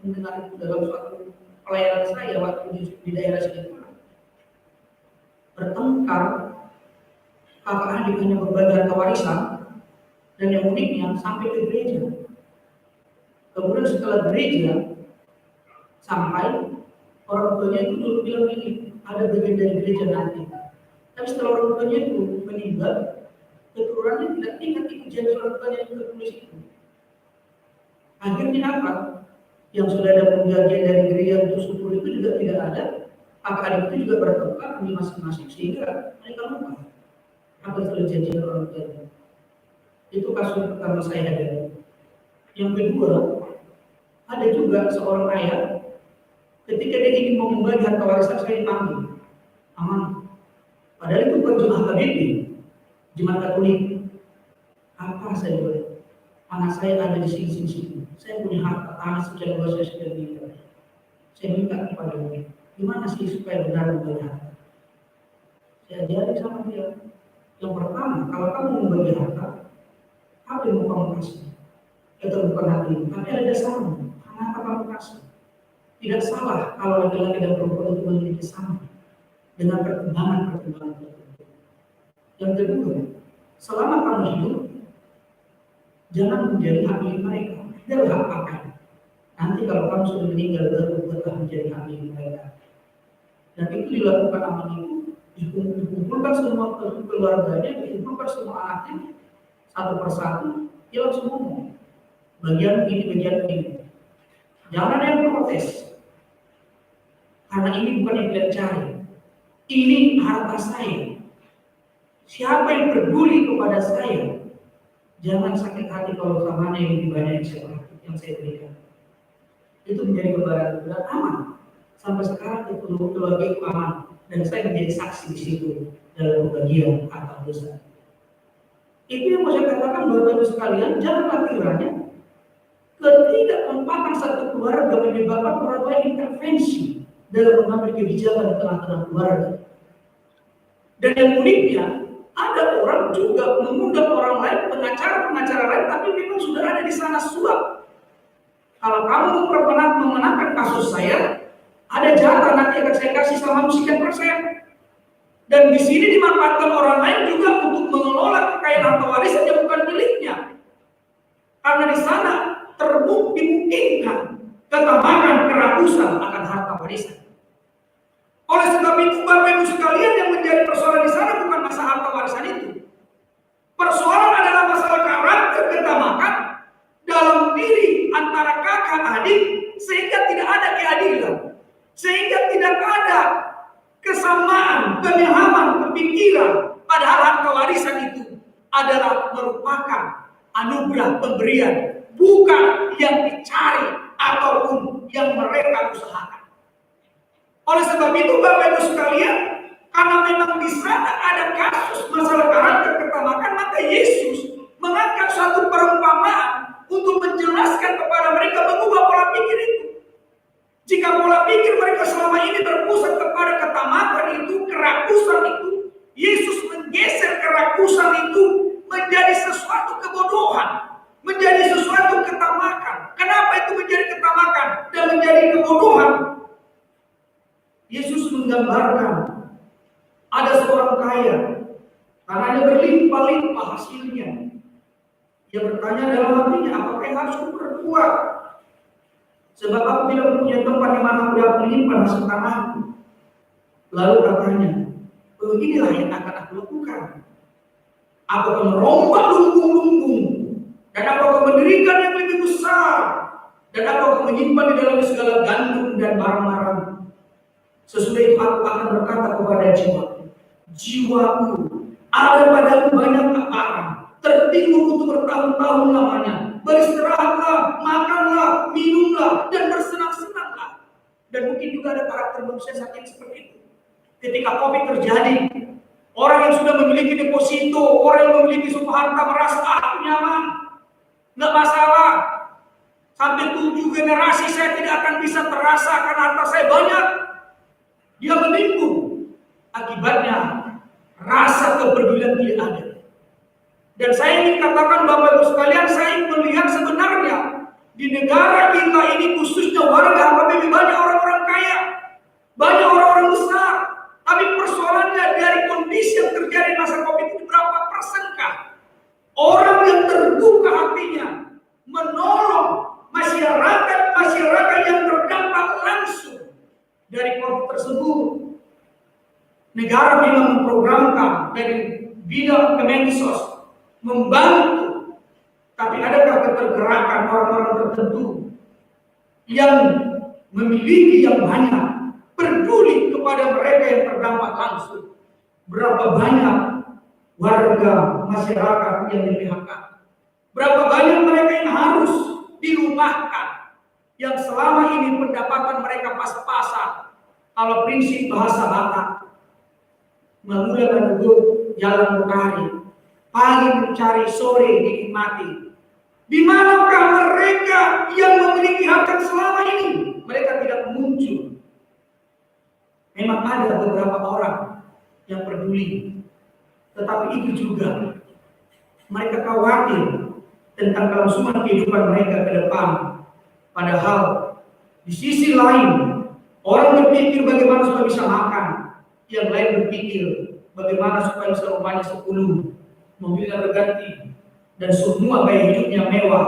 mendengar itu dalam suatu pelayanan saya waktu di daerah sini. Bertengkar, kakak adik hanya berbagi harta warisan, dan yang uniknya sampai ke gereja. Kemudian setelah gereja sampai, orang tuanya itu dulu bilang ini ada bagian dari gereja nanti. Tapi setelah orang tuanya itu meninggal, keturunannya tidak ingat ikut janji orang tuanya yang tertulis itu. Akhirnya apa? Yang sudah ada pembagian dari gereja untuk syukur itu juga tidak ada. Kakak adik itu juga bertengkar di masing-masing sehingga mereka lupa apa yang sudah janji orang tuanya. Itu kasus pertama saya ada. Yang kedua, ada juga seorang ayah ketika dia ingin mau membagi harta warisan saya dipanggil, aman. Padahal itu bukan jemaat KBP, jemaat Katolik. Apa saya boleh? Anak saya ada di sini. Saya punya harta tanah sekian luas saya sudah minta. Saya minta kepada dia, gimana sih supaya benar membagi harta? Saya ajari sama dia. Yang pertama, kalau kamu membagi harta, apa yang mau kamu kasih? Itu bukan hati, tapi ada dasarnya. Kenapa kamu kasih? Tidak salah kalau laki-laki dan perempuan itu memiliki sama dengan perkembangan tertentu. Yang kedua, selama kamu hidup, jangan menjadi hak milik mereka. Tidak hak pakai. Nanti kalau kamu sudah meninggal baru menjadi hak milik mereka. Dan itu dilakukan amal itu, dikumpulkan semua keluarganya, dikumpulkan semua anaknya, satu persatu, dia langsung ngomong. Bagian ini. Jangan ada yang protes. Karena ini bukan yang kalian cari. Ini harta saya. Siapa yang peduli kepada saya, jangan sakit hati kalau samanya yang lebih banyak yang saya berikan. Itu menjadi kebahagiaan aman. Sampai sekarang itu keluarga itu aman. Dan saya menjadi saksi di situ dalam pembagian harta besar. Itu yang mau saya katakan Bapak Ibu sekalian, janganlah kiranya ketidakkompakan satu keluarga menyebabkan orang lain intervensi dalam mengambil kebijakan di tengah-tengah keluarga. Dan yang uniknya, ada orang juga mengundang orang lain, pengacara lain, tapi memang sudah ada di sana suap. Kalau kamu memenangkan kasus saya, ada jatah nanti akan saya kasih selama sekian persen. Dan di sini dimanfaatkan orang lain juga untuk mengelola kekayaan harta warisan yang bukan miliknya. Karena di sana terbukti dimungkinkan ketamakan kerakusan akan harta warisan. Oleh sebab itu, Bapak Ibu sekalian, yang menjadi persoalan di sana bukan masalah harta warisan itu. Persoalan adalah masalah karakter ketamakan dalam diri antara kakak adik, sehingga tidak ada keadilan, sehingga tidak ada kesamaan, pemahaman, kepikiran. Padahal harta warisan itu adalah merupakan anugerah pemberian, bukan yang dicari ataupun yang mereka usahakan. Oleh sebab itu, Bapak Ibu sekalian, karena memang di sana ada kasus masalah karakter ketamakan, maka Yesus mengangkat suatu perumpamaan untuk menjelaskan kepada mereka, mengubah pola pikir itu. Jika pola pikir mereka selama ini terpusat kepada ketamakan itu, kerakusan itu, Yesus menggeser kerakusan itu menjadi sesuatu kebodohan, menjadi sesuatu ketamakan. Kenapa itu menjadi ketamakan dan menjadi kebodohan? Yesus menggambarkan ada seorang kaya, karena berlimpah-limpah hasilnya. Dia bertanya dalam hatinya, apakah yang harus berbuat? Sebab aku tidak mempunyai tempat di mana aku dapat menyimpan hasil tanahku. Lalu katanya, inilah yang akan aku lakukan. Aku akan merombak lumbung-lumbung, dan aku akan mendirikan yang lebih besar, dan aku akan menyimpan di dalamnya segala gandum dan barang-barang. Sesudah itu aku akan berkata kepada jiwaku, ada padamu banyak barang, tertimbun untuk bertahun-tahun lamanya. Beristirahatlah, makanlah, minumlah, dan bersenang-senanglah. Dan mungkin juga ada karakter manusia saat yang seperti itu. Ketika COVID terjadi, orang yang sudah memiliki deposito, orang yang memiliki sumber harta merasa nyaman, nggak masalah. Sampai 7 generasi saya tidak akan bisa terasa karena harta saya banyak. Dia menimbun. Akibatnya rasa kepedulian tidak ada. Dan saya ingin katakan Bapak Ibu sekalian, saya ingin melihat sebenarnya di negara kita ini, khususnya warga HKBP, banyak orang-orang kaya, banyak orang-orang besar. Tapi persoalannya dari kondisi yang terjadi masa COVID itu, berapa persenkah orang yang terbuka hatinya menolong masyarakat yang terdampak langsung dari COVID tersebut. Negara memang memprogramkan dari bidang Kemensos membantu, tapi adakah ketergerakan orang-orang tertentu yang memiliki yang banyak, peduli kepada mereka yang terdampak langsung? Berapa banyak warga masyarakat yang di-PHK? Berapa banyak mereka yang harus dirumahkan, yang selama ini pendapatan mereka pas-pasan? Kalau prinsip bahasa Batak, menggunakan jalan berkari, pagi mencari, sore dinikmati. Di manakah mereka yang memiliki harta selama ini? Mereka tidak muncul. Memang ada beberapa orang yang peduli, tetapi itu juga mereka khawatir tentang kelangsungan kehidupan mereka ke depan. Padahal di sisi lain, orang berpikir bagaimana supaya bisa makan, yang lain berpikir bagaimana supaya bisa rumahnya 10, mobilnya berganti, dan semua gaya hidupnya mewah,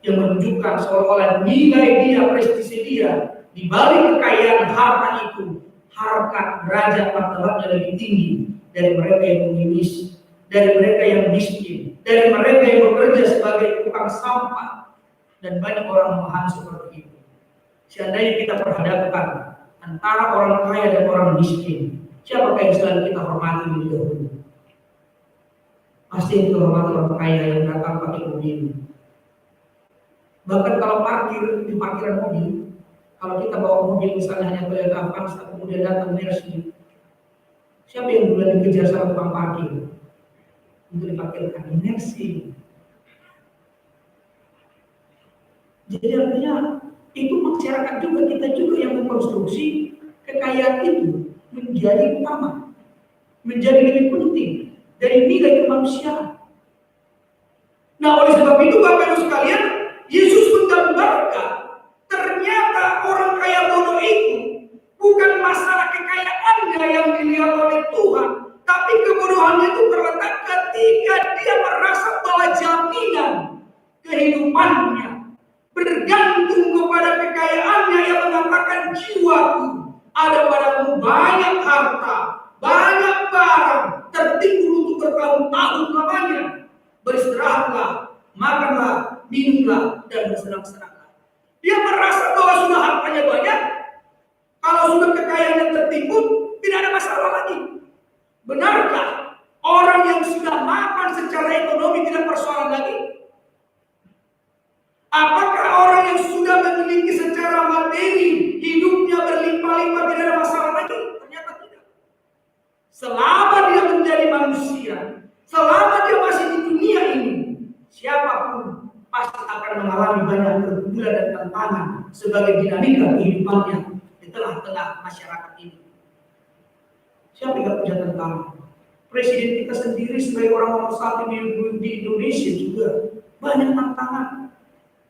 yang menunjukkan seolah-olah nilai dia, prestisi dia, di balik kekayaan harta itu, harkat derajat martabatnya lebih tinggi dari mereka yang mengemis, dari mereka yang miskin, dari mereka yang bekerja sebagai tukang sampah, dan banyak orang memahami seperti itu. Seandainya kita perhadapkan antara orang kaya dan orang miskin, siapakah yang selalu kita hormati lebih dahulu? Pasti kita hormati orang kaya yang datang pakai mobil. Bahkan kalau parkir di parkiran mobil, kalau kita bawa mobil misalnya hanya Toyota Avanza, kemudian datang Mercy, siapa yang duluan dikejar sama tukang parkir untuk diparkirkan? Mercy. Jadi artinya itu masyarakat juga, kita juga yang mengkonstruksi kekayaan itu menjadi utama, menjadi lebih penting dari nilai kemanusiaan. Nah, oleh sebab itu Bapak Ibu sekalian, Yesus menggambarkan ternyata orang kaya bodoh itu bukan masalah kekayaannya yang dilihat oleh Tuhan, tapi kebodohannya itu terletak ketika dia merasa bahwa jaminan kehidupannya bergantung kepada kekayaannya, yang mengatakan jiwaku ada padamu banyak harta, banyak barang, tertimbun untuk bertahun-tahun lamanya. Beristirahatlah, makanlah, minumlah, dan bersenang-senanglah. Dia merasa bahwa sudah hartanya banyak, kalau sudah kekayaannya tertimbun, tidak ada masalah lagi. Benarkah orang yang sudah mapan secara ekonomi tidak persoalan lagi? Apakah orang yang sudah memiliki secara materi hidupnya berlimpah-limpah tidak ada masalah lagi? Ternyata tidak. Selama dia menjadi manusia, selama dia masih di dunia ini, siapapun pasti akan mengalami banyak pergumulan dan tantangan sebagai dinamika kehidupannya di tengah-tengah masyarakat ini. Siapa yang punya tantangan? Presiden kita sendiri sebagai orang nomor satu di Indonesia juga banyak tantangan.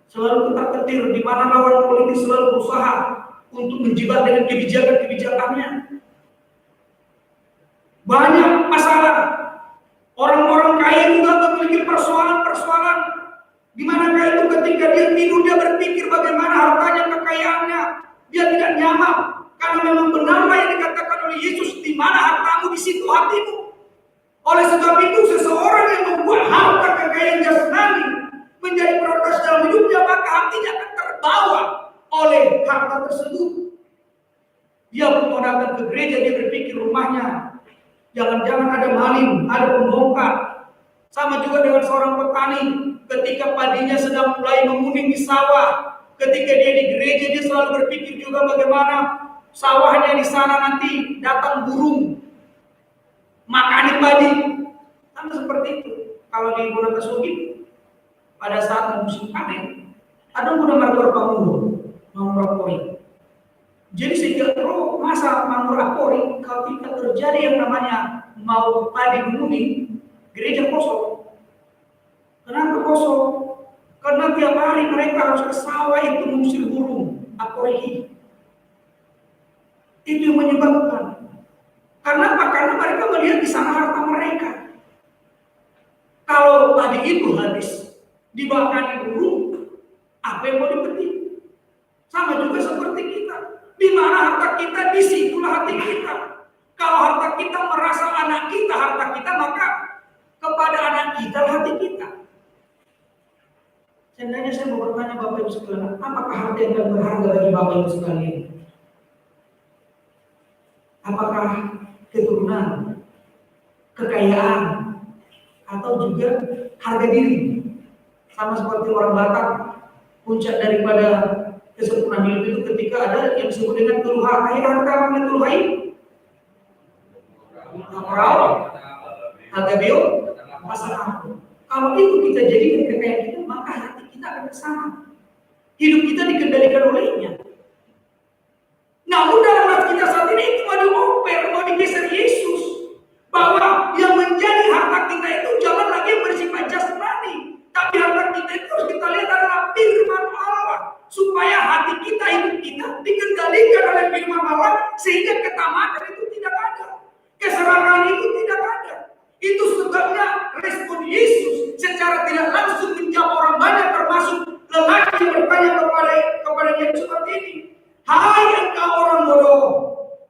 Selalu ketar-ketir, di mana lawan politik selalu berusaha untuk menjebak dengan kebijakan-kebijakannya. Banyak masalah. Orang-orang kaya juga memiliki persoalan-persoalan, di mana kaya itu ketika dia tidur dia berpikir bagaimana hartanya, kekayaannya, dia tidak nyaman karena memang benarlah yang dikatakan oleh Yesus, di mana hartamu di situ hatimu. Oleh sebab itu seseorang yang membuat harta kekayaan jasmani menjadi prioritas dalam hidupnya, maka hatinya akan terbawa oleh harta tersebut. Dia mau datang ke gereja, dia berpikir rumahnya jangan-jangan ada maling, ada pembongkar. Sama juga dengan seorang petani, ketika padinya sedang mulai menguning di sawah, ketika dia di gereja dia selalu berpikir juga bagaimana sawahnya di sana nanti datang burung makani padi. Sama seperti itu. Kalau di Wonosobo pada saat musim panen, ada guna martor pamulu, mamurapori. Jadi sejak masa mamurapori, kalau tidak terjadi yang namanya mau padi menguning, gereja kosong. Kenapa kosong? Karena tiap hari mereka harus ke sawah itu mengusir burung, aporihi. Itu yang menyebabkan. Karena apa? Karena mereka melihat di sana harta mereka. Kalau tadi itu habis dimakan burung, apa yang mau dipetik? Sama juga seperti kita. Di mana harta kita, di situlah hati kita. Kalau harta kita merasa anak kita harta kita, maka kepada anak kita hati kita. Seandainya saya mau bertanya Bapak Ibu sekalian, apakah harta yang paling berharga bagi Bapak Ibu sekalian? Apakah keturunan, kekayaan, atau juga harga diri? Sama seperti orang Batak, puncak daripada kesempurnaan hidup itu ketika ada yang disebut dengan tuluha. Harta apa tuluhai? Moral, harga bio, pasangan. Kalau itu kita jadikan kekayaan kita, maka hati kita akan bersama. Hidup kita dikendalikan olehnya. Namun dalam hati kita saat ini itu mau dioper, mau digeser Yesus, bahwa yang menjadi harta kita itu jangan lagi bersifat jasmani, tapi harta kita itu harus kita lihat adalah firman Allah, supaya hati kita, hidup kita dikendalikan oleh firman Allah, sehingga ketamakan itu tidak ada, keserangan itu tidak ada. Itu sebabnya respon Yesus secara tidak langsung menjawab orang banyak, termasuk lelaki yang bertanya kepada Yesus seperti ini, hai engkau orang bodoh,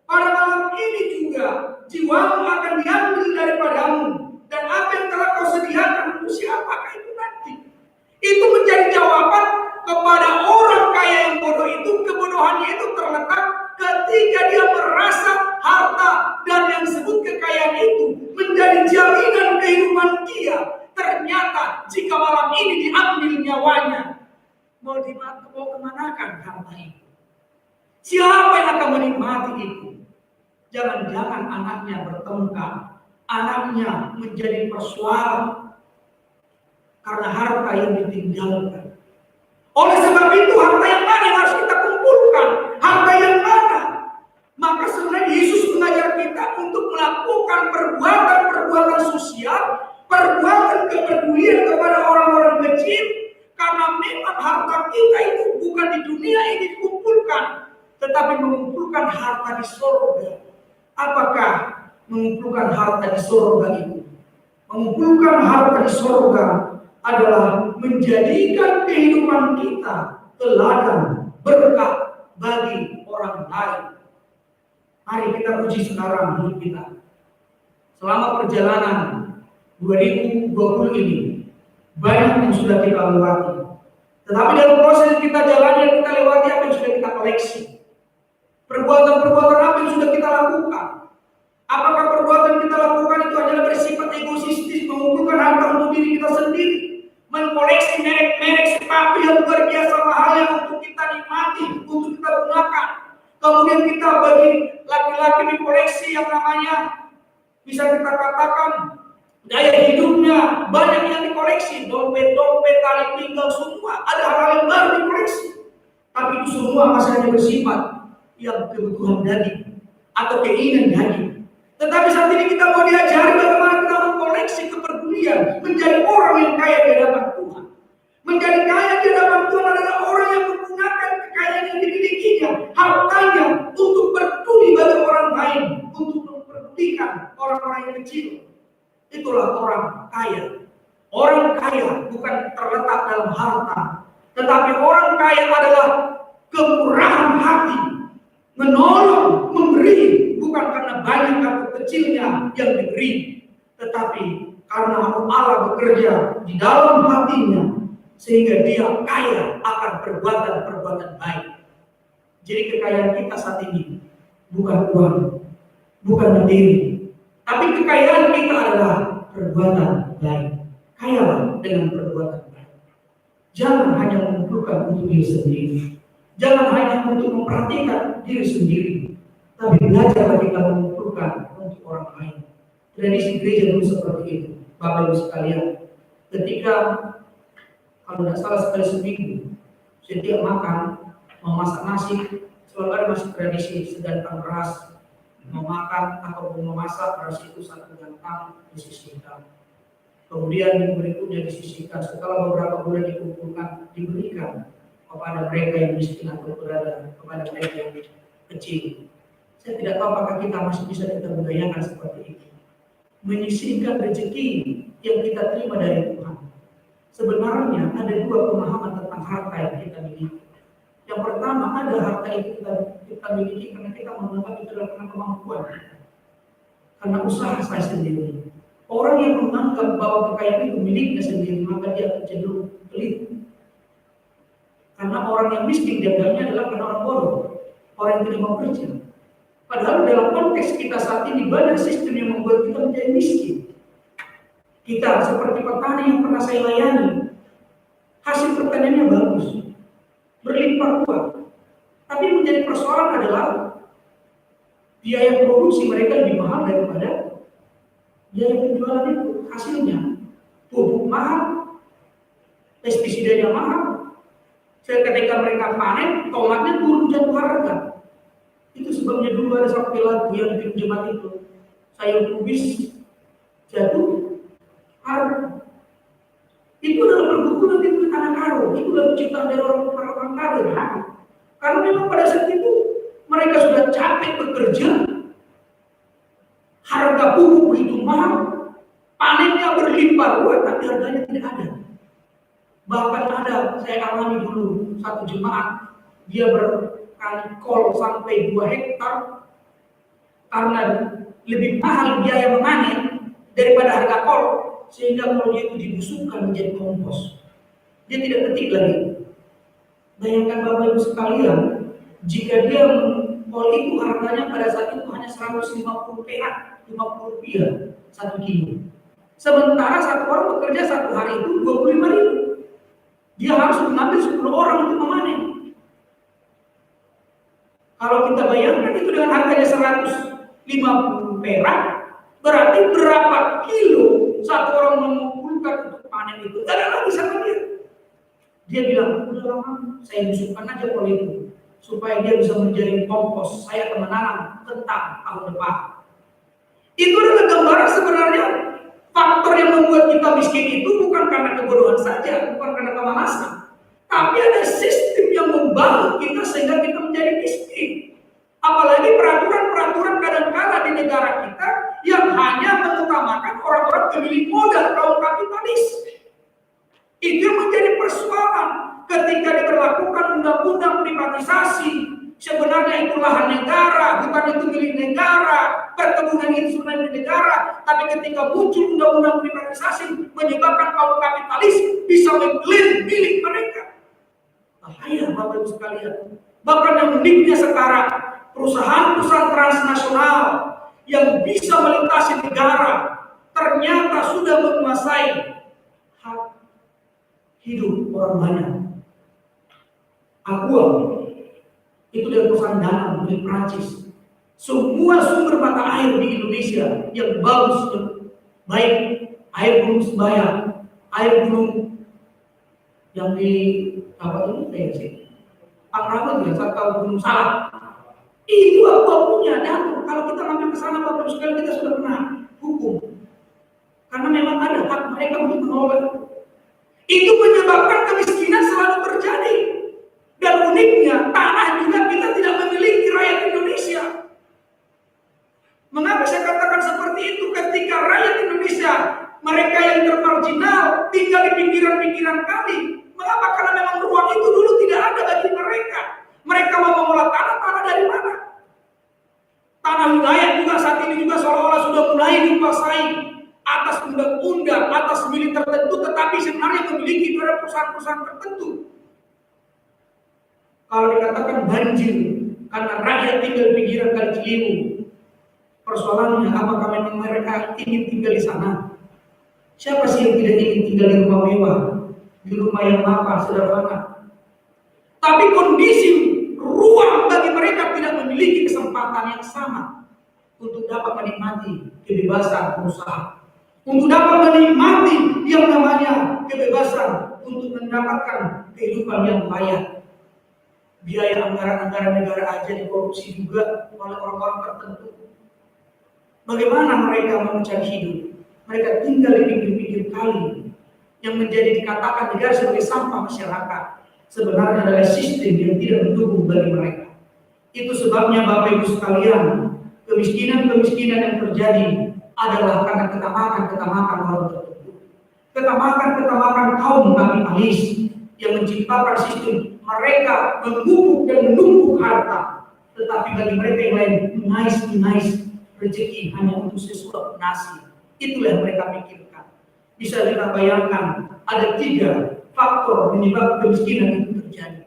pada malam ini juga jiwamu akan diambil daripadamu, dan apa yang telah kau sediakan untuk siapakah itu nanti? Itu menjadi jawaban kepada orang kaya yang bodoh itu. Kebodohannya itu terletak ketika dia merasa harta dan yang disebut kekayaan itu menjadi jaminan kehidupan dia. Ternyata jika malam ini diambil nyawanya, mau kemanakan harta itu? Siapa yang akan menikmati itu? Jangan-jangan anaknya bertengkar, anaknya menjadi persoalan karena harta yang ditinggalkan. Oleh sebab itu, harta yang mana yang harus kita kumpulkan? Harta yang mana? Maka sebenarnya Yesus mengajar kita untuk melakukan perbuatan tetapi mengumpulkan harta di surga. Apakah mengumpulkan harta di surga itu? Mengumpulkan harta di surga adalah menjadikan kehidupan kita teladan berkat bagi orang lain. Mari kita uji sekarang hidup kita. Selama perjalanan 2020 ini, banyak yang sudah kita lewati. Tetapi dalam proses kita jalani dan kita lewati, apa yang sudah kita koleksi? Perbuatan-perbuatan apa yang sudah kita lakukan? Apakah perbuatan yang kita lakukan itu adalah bersifat egosistis, mengumpulkan harta untuk diri kita sendiri, mengkoleksi merek-merek sepatu yang luar biasa mahal yang untuk kita nikmati, untuk kita gunakan. Kemudian kita bagi laki-laki mengkoleksi yang namanya, bisa kita katakan, gaya hidupnya banyak yang dikoleksi, dompet-dompet, tali pinggang, semua ada hal-hal yang baru dikoleksi. Tapi itu semua masih hanya bersifat yang kebutuhan daging atau keinginan daging. Tetapi saat ini kita mau diajari bagaimana kita mengkoleksi kepedulian, menjadi orang yang kaya di hadapan Tuhan. Menjadi kaya di hadapan Tuhan adalah orang yang menggunakan kekayaan yang dimilikinya, hartanya untuk peduli bagi orang lain, untuk mempedulikan orang-orang yang kecil. Itulah orang kaya. Orang kaya bukan terletak dalam harta, tetapi orang kaya adalah kemurahan hati, menolong, memberi, bukan karena banyak atau kecilnya yang diberi, tetapi karena Allah bekerja di dalam hatinya sehingga dia kaya akan perbuatan-perbuatan baik. Jadi kekayaan kita saat ini bukan uang, bukan materi, tapi kekayaan kita adalah perbuatan baik. Kayalah dengan perbuatan baik. Jangan hanya mengumpulkan untuk diri sendiri. Jangan hanya untuk memperhatikan diri sendiri, tapi belajarlah kita mengumpulkan untuk orang lain. Tradisi gereja dulu seperti itu, Bapak Ibu sekalian. Ketika kalau tidak salah sekali seminggu, setiap makan mau masak nasi, selalu ada masih tradisi sedangkan beras, mau makan atau mau memasak beras itu satu gantang disisihkan. Kemudian yang berikutnya disisihkan. Setelah beberapa bulan dikumpulkan, diberikan kepada mereka yang miskin atau berada kepada mereka yang kecil. Saya tidak tahu apakah kita masih bisa kita budayakan seperti itu. Menyisihkan rezeki yang kita terima dari Tuhan. Sebenarnya ada dua pemahaman tentang harta yang kita miliki. Yang pertama, ada harta yang kita miliki karena kita menganggap itu adalah karena kemampuan kita, karena usaha saya sendiri. Orang yang menganggap bahwa kekayaan itu miliknya sendiri, maka dia akan cenderung pelit. Karena orang yang miskin dianggapnya adalah karena orang bodoh, orang yang tidak mau kerja. Padahal dalam konteks kita saat ini banyak sistem yang membuat kita menjadi miskin. Kita seperti petani yang pernah saya layani, hasil pertaniannya bagus, berlimpah ruah. Tapi menjadi persoalan adalah biaya produksi mereka lebih mahal daripada biaya penjualan itu. Hasilnya pupuk mahal, pestisidanya mahal. Ketika mereka panen, tomatnya turun jatuh harga. Itu sebabnya dulu ada satu lagu yang di jemaat itu, sayur kubis jatuh harga. Itu adalah pergumulan itu di tanah karo. Itu adalah ciptaan dari orang karo. Karena memang pada saat itu mereka sudah capek bekerja, harga pupuk begitu mahal, panennya berlimpah ruah, tapi harganya tidak ada. Bahkan ada, saya alami dulu satu jemaat, dia berkali kol sampai 2 hektar karena lebih mahal biaya memanen daripada harga kol, sehingga kolnya itu dibusukkan menjadi kompos. Dia tidak petik lagi. Bayangkan Bapak Ibu sekalian, jika dia kol itu harganya pada saat itu hanya 150 perak, 50 rupiah 1 kilo. Sementara satu orang bekerja satu hari itu 25.000. Dia harus mengambil 10 orang untuk memanen. Kalau kita bayangkan itu dengan harganya 150 perak, berarti berapa kilo satu orang mengumpulkan untuk panen itu? Tidak ada lagi sama dia. Dia bilang, udah lama, saya busukkan aja kol itu, supaya dia bisa menjadi kompos. Saya akan menanam kentang tahun depan. Itu adalah gambaran sebenarnya. Faktor yang membuat kita miskin itu bukan karena kebodohan saja, bukan karena kemalasan, tapi ada sistem yang membantu kita sehingga kita menjadi miskin. Apalagi peraturan-peraturan kadang-kala di negara kita yang hanya mengutamakan orang-orang pemilik modal, kaum kapitalis. Itu yang menjadi persoalan ketika diberlakukan undang-undang privatisasi. Sebenarnya itu lahan negara, hutan itu milik negara, perkebunan itu milik negara. Tapi ketika muncul undang-undang privatisasi, menyebabkan kaum kapitalis bisa mengklaim milik mereka. Bahaya Bapak Ibu sekalian. Bahkan yang uniknya sekarang, perusahaan-perusahaan transnasional yang bisa melintasi negara ternyata sudah menguasai hak hidup orang banyak. Aqua itu dari perusahaan Danang milik Prancis. Semua sumber mata air di Indonesia yang bagus, yang baik, air gunung Sebaya, air gunung yang di apa ini Pangrango juga saya tahu gunung Salak. Itu Aqua punya. Dan kalau kita ngambil ke sana Bapak Ibu sekalian, kita sudah kena hukum. Karena memang ada hak mereka untuk mengelola. Itu menyebabkan kemiskinan selalu terjadi. Dan uniknya, tanah juga kita tidak memiliki rakyat Indonesia. Mengapa saya katakan seperti itu? Ketika rakyat Indonesia, mereka yang termarginal, tinggal di pinggiran-pinggiran kali. Mengapa? Karena memang ruang itu dulu tidak ada bagi mereka. Mereka mau mengolah tanah dari mana? Tanah wilayah juga saat ini juga seolah-olah sudah mulai dikuasai atas undang-undang, atas milik tertentu, tetapi sebenarnya memiliki pada perusahaan-perusahaan tertentu. Kalau dikatakan banjir karena rakyat tinggal di pinggiran Kali Ciliwung, persoalannya apakah memang mereka ingin tinggal di sana? Siapa sih yang tidak ingin tinggal di rumah mewah, di rumah yang mapan, sederhana? Tapi kondisi ruang bagi mereka tidak memiliki kesempatan yang sama untuk dapat menikmati kebebasan berusaha, untuk dapat menikmati yang namanya kebebasan untuk mendapatkan kehidupan yang layak. Biaya anggaran-anggaran negara aja dikorupsi juga oleh orang-orang tertentu. Bagaimana mereka mau mencari hidup? Mereka tinggal di pinggir-pinggir kali yang menjadi dikatakan negara sebagai sampah masyarakat. Sebenarnya adalah sistem yang tidak mendukung bagi mereka. Itu sebabnya Bapak Ibu sekalian, kemiskinan-kemiskinan yang terjadi adalah karena ketamakan-ketamakan orang tertentu. Ketamakan-ketamakan kaum kapitalis yang menciptakan sistem mereka mengumpul dan menumpuk harta, tetapi bagi mereka yang lain mengais rezeki hanya untuk sesuap nasi. Itulah yang mereka pikirkan. Bisa kita bayangkan ada 3 faktor penyebab kemiskinan itu terjadi.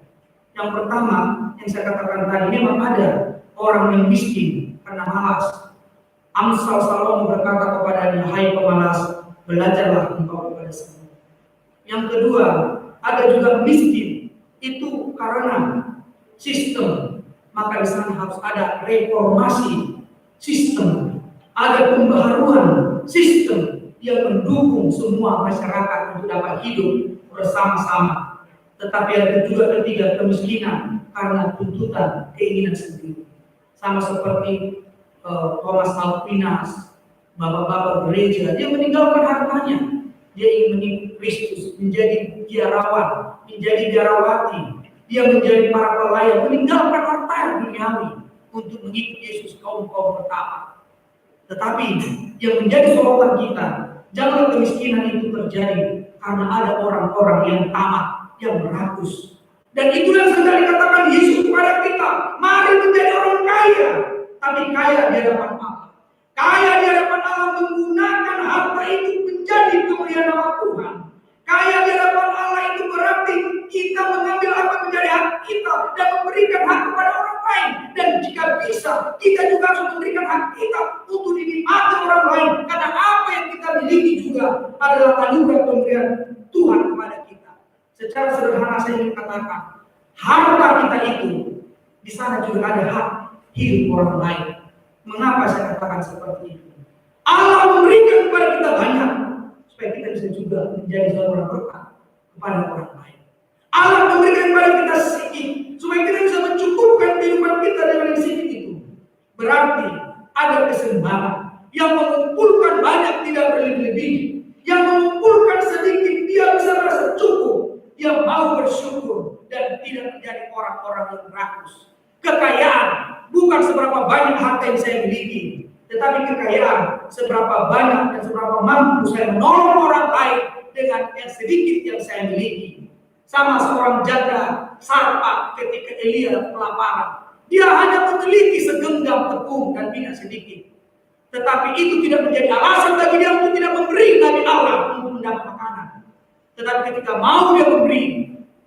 Yang pertama yang saya katakan tadi, memang ada orang yang miskin karena malas. Amsal Salomo berkata kepadanya, hai pemalas, belajarlah engkau kepada semua. Yang kedua, ada juga miskin itu karena sistem, maka di sana harus ada reformasi sistem, ada pembaharuan sistem yang mendukung semua masyarakat untuk dapat hidup bersama-sama. Tetapi ada juga ketiga, kemiskinan karena tuntutan keinginan sendiri. Sama seperti Thomas Aquinas, bapak-bapak gereja, dia meninggalkan hartanya. Dia ingin menipu Kristus, menjadi biarawan, menjadi biarawati. Dia menjadi para pelayan, meninggalkan harta yang duniawi untuk mengikuti Yesus kaum-kaum pertama. Tetapi yang menjadi sorotan kita, jangan kemiskinan itu terjadi karena ada orang-orang yang tamak, yang rakus. Dan itulah yang sedang dikatakan Yesus kepada kita, mari menjadi orang kaya, tapi kaya di hadapan Allah. Kaya di hadapan Allah menggunakan harta itu menjadi kemuliaan nama Tuhan. Kaya di hadapan Allah itu berarti kita mengambil apa menjadi hak kita dan memberikan hak kepada orang lain. Dan jika bisa, kita juga harus memberikan hak kita untuk dinikmati orang lain. Karena apa yang kita miliki juga adalah anugerah pemberian Tuhan kepada kita. Secara sederhana saya ingin katakan, harta kita itu di sana juga ada hak hidup orang lain. Mengapa saya katakan seperti itu? Allah memberikan kepada kita banyak supaya kita bisa juga menjadi seorang berkat kepada orang lain. Allah memberikan kepada kita sedikit supaya kita bisa mencukupkan kehidupan kita dengan yang sedikit itu. Berarti ada keseimbangan. Yang mengumpulkan banyak tidak berlebih-lebih. Yang mengumpulkan sedikit dia bisa merasa cukup. Yang mau bersyukur dan tidak menjadi orang-orang yang rakus. Kekayaan bukan sebagai seberapa banyak harta yang saya miliki, tetapi kekayaan seberapa banyak dan seberapa mampu saya menolong orang lain dengan yang sedikit yang saya miliki. Sama seorang janda Sarpat ketika Elia kelaparan, dia hanya memiliki segenggam tepung dan minyak sedikit, tetapi itu tidak menjadi alasan bagi dia untuk tidak memberi bagi Allah untuk mendapat makanan. Tetapi ketika mau dia memberi,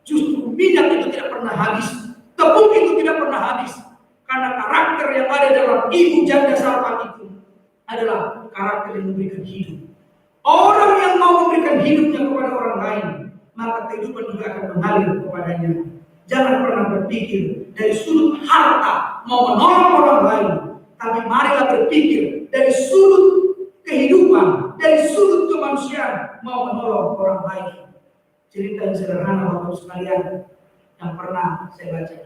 justru minyak itu tidak pernah habis, tepung itu tidak pernah habis, karena karakter yang ada dalam ibu janda Sarpat itu adalah karakter yang memberikan hidup. Orang yang mau memberikan hidupnya kepada orang lain, maka kehidupan juga akan mengalir kepadanya. Jangan pernah berpikir dari sudut harta mau menolong orang lain, tapi marilah berpikir dari sudut kehidupan, dari sudut kemanusiaan mau menolong orang lain. Cerita yang sederhana Bapak sekalian yang pernah saya baca.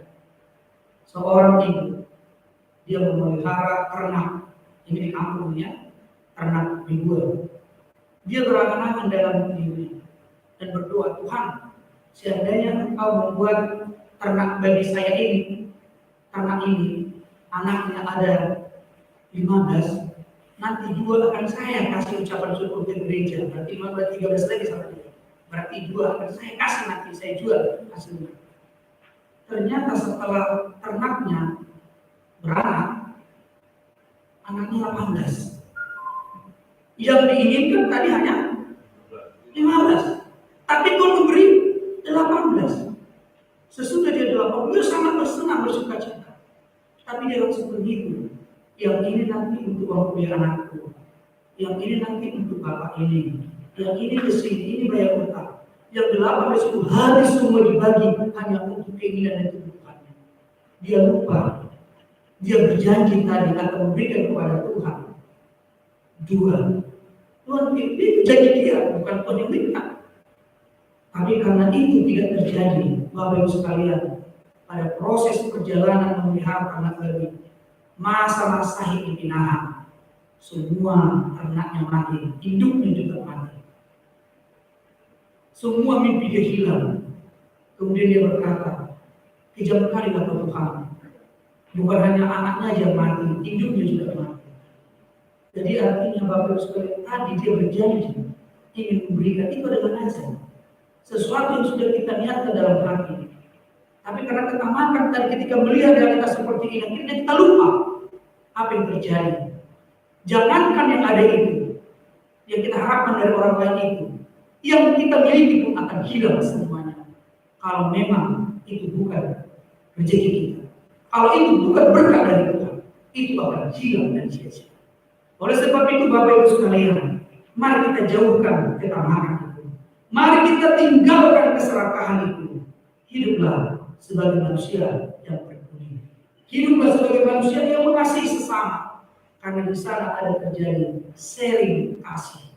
Seorang ibu, dia memelihara ternak, ini di kampungnya, ternak ribuan. Dia berangan-angan dalam hidupnya dan berdoa, Tuhan, seandainya Engkau membuat ternak bagi saya ini, ternak ini, anaknya ada 15, nanti 2 akan saya kasih ucapan syukur ke gereja, berarti 13 lagi sama dia. Berarti 2 akan saya kasih, nanti saya jual hasilnya. Ternyata setelah ternaknya beranak, anaknya 18. Yang diinginkan tadi hanya 15. Tapi kau memberi 18. Sesudah dia 18, dia sangat bersenang, bersuka cita. Tapi dia langsung begitu. Yang ini nanti untuk uang kuliah anakku. Yang ini nanti untuk bapak ini. Yang ini kesini, ini bayar utang. Yang 8 habis semua dibagi hanya untuk keinginan dan kebutuhannya. Dia lupa. Dia berjanji tadi akan memberikan kepada Tuhan 2. Tuhan itu janji dia, bukan Tuhan yang minta. Tapi karena itu tidak terjadi, Bapak Ibu sekalian, pada proses perjalanan memelihara ternak lebih, masa-masa hidup Naam, semua ternaknya mati, hidupnya juga mati. Semua mimpi dia hilang. Kemudian dia berkata, kejam sekali kata Tuhan. Bukan hanya anaknya yang mati, hidupnya juga mati. Jadi artinya Bapak Ibu sekalian, tadi dia berjanji ingin memberikan itu adalah azab. Sesuatu yang sudah kita niatkan dalam hati. Tapi karena ketamakan tadi ketika melihat realitas seperti ini, akhirnya kita lupa apa yang terjadi. Jangankan yang ada itu, yang kita harapkan dari orang lain itu, yang kita miliki pun akan hilang semuanya. Kalau memang itu bukan rezeki kita, kalau itu bukan berkah dari Tuhan, itu akan hilang dan sia-sia. Oleh sebab itu Bapak Ibu sekalian, mari kita jauhkan ketamakan itu. Mari kita tinggalkan keserakahan itu. Hiduplah sebagai manusia yang peduli. Hiduplah sebagai manusia yang mengasihi sesama. Karena di sana ada terjadi sharing kasih,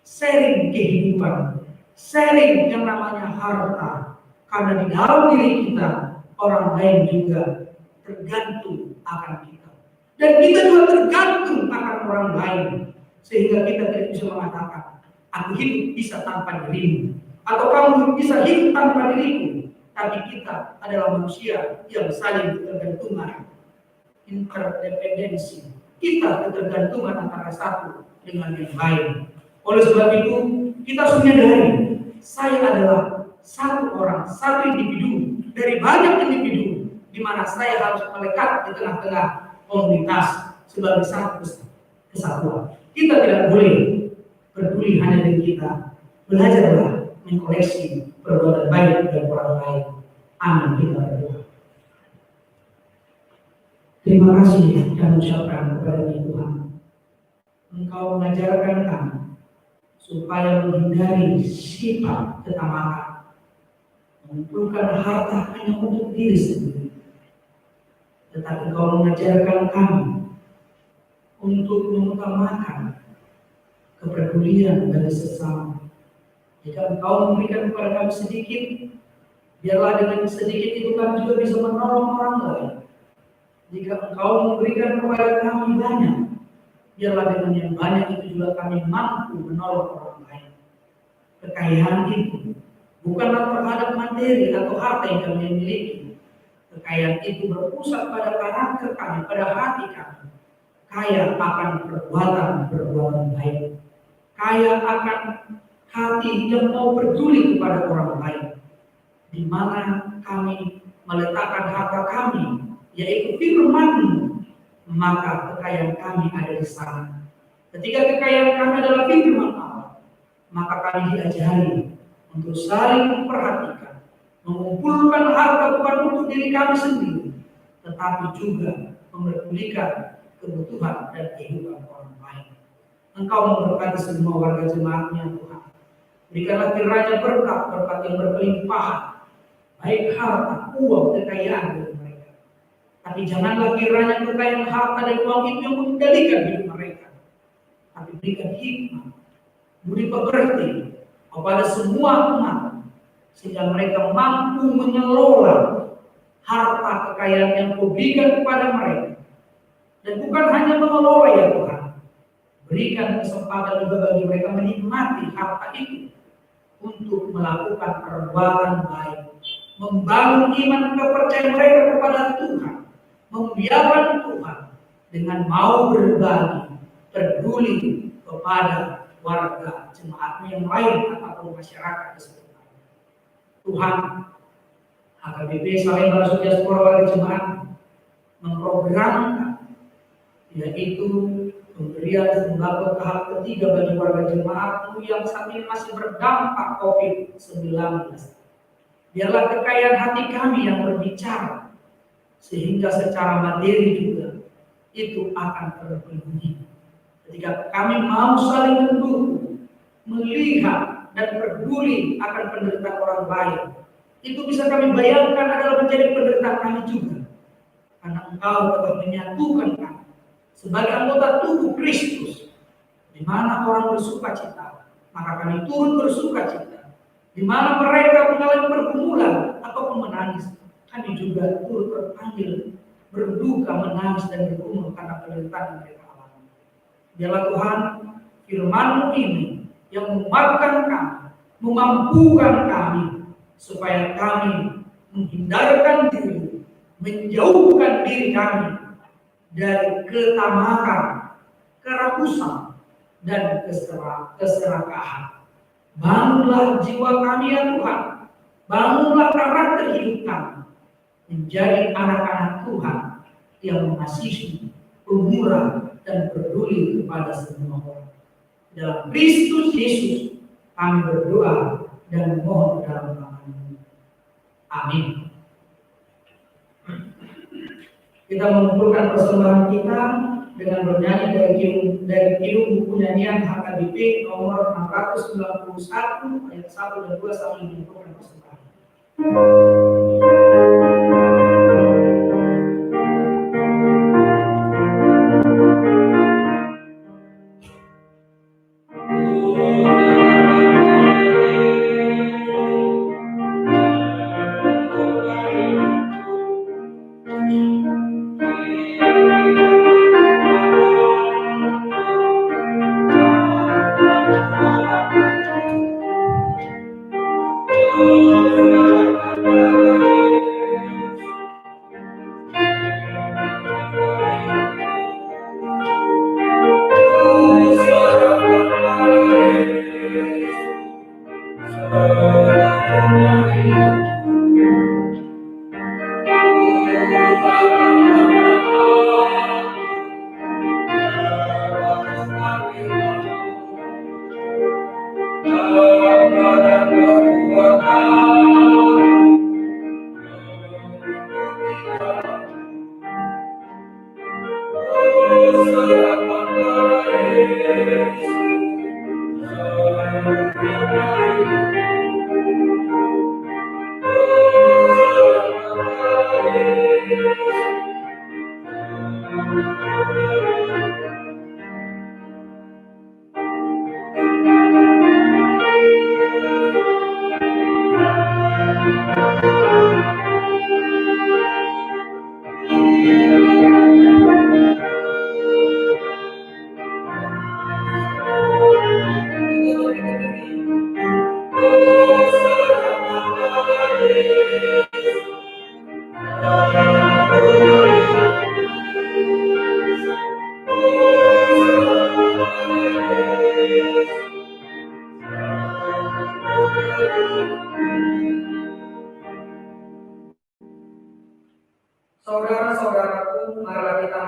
sharing kehidupan, sharing yang namanya harta. Karena di dalam diri kita, orang lain juga tergantung akan kita. Dan kita juga tergantung akan orang lain. Sehingga kita tidak bisa mengatakan, aku hidup bisa tanpa dirimu, atau kamu bisa hidup tanpa diriku. Tapi kita adalah manusia yang saling bergantungan, interdependensi. Kita ketergantungan antara satu dengan yang lain. Oleh sebab itu, kita harus menyadari, saya adalah satu orang, satu individu dari banyak individu, di mana saya harus melekat di tengah-tengah komunitas sebagai satu kesatuan. Kita tidak boleh peduli hanya dengan kita. Belajarlah mengkoleksi perbuatan baik dari orang lain. Amin. Kita berdoa. Terima kasih kami ucapkan kepada Tuhan. Engkau mengajarkan kami supaya menghindari sifat ketamakan, mengumpulkan harta hanya untuk diri sendiri. Tetapi Engkau mengajarkan kami untuk mengutamakan kepedulian dari sesama. Jika Engkau memberikan kepada kami sedikit, biarlah dengan sedikit itu kami juga bisa menolong orang lain. Jika Engkau memberikan kepada kami banyak, biarlah dengan yang banyak itu juga kami mampu menolong orang lain. Kekayaan itu bukanlah terhadap materi atau harta yang kami miliki, kekayaan itu berpusat pada karakter kami, pada hati kami, kaya akan perbuatan baik, kaya akan hati yang mau peduli kepada orang lain. Di mana kami meletakkan harta kami, yaitu firman-Mu, maka kekayaan kami ada di sana. Ketika kekayaan kami adalah firman Allah, maka kami diajari untuk saling memperhatikan, mengumpulkan harta bukan untuk diri kami sendiri, tetapi juga memperdulikan kebutuhan dan kehidupan orang lain. Engkau memberkati semua warga jemaat-Nya, Tuhan. Berikanlah kiranya berkat yang berkelimpahan, baik harta, uang, kekayaan dari mereka. Tapi janganlah kiranya kekayaan harta dan uang itu yang mengendalikan hidup mereka. Tapi berikan hikmah, budi pekerti kepada semua umat, sehingga mereka mampu mengelola harta kekayaan yang Kau berikan kepada mereka. Dan bukan hanya mengelola, ya Tuhan, berikan kesempatan juga bagi mereka menikmati harta itu untuk melakukan perbuatan baik, membangun iman kepercayaan mereka kepada Tuhan, membiarkan Tuhan dengan mau berbagi, peduli kepada warga jemaat yang lain ataupun masyarakat di sekitarnya. Tuhan, HKBP Saling Balasuri Diaspora Warga Jemaat memprogramkan, yaitu pemberian sembako tahap ketiga bagi warga jemaat yang saat ini masih berdampak COVID-19. Biarlah kekayaan hati kami yang berbicara, sehingga secara materi juga itu akan terpenuhi. Ketika kami mau saling mendukung, melihat dan peduli akan penderitaan orang lain, itu bisa kami bayangkan adalah menjadi penderitaan kami juga. Karena Engkau telah menyatukan kami sebagai anggota tubuh Kristus, di mana orang bersuka cita, maka kami turut bersuka cita. Di mana mereka mengalami pergumulan ataupun menangis, kami juga turut terpanggil berduka, menangis dan bergumul karena penderitaan yang mereka alami. Biarlah Tuhan, firman-Mu ini yang menguatkan kami, memampukan kami, supaya kami menghindarkan diri, menjauhkan diri kami dari ketamakan, kerakusan, dan keserakahan. Bangunlah jiwa kami, ya Tuhan. Bangunlah karakter hidup kami menjadi anak-anak Tuhan yang mengasihi, pemurah, dan peduli kepada semua orang. Dalam Kristus Yesus kami berdoa dan memohon dalam nama-Mu. Amin. Kita mengumpulkan persembahan kita dengan bernyanyi dari kidung buku nyanyian HKBP nomor 691 ayat 1 dan 2 sambil mengumpulkan persembahan.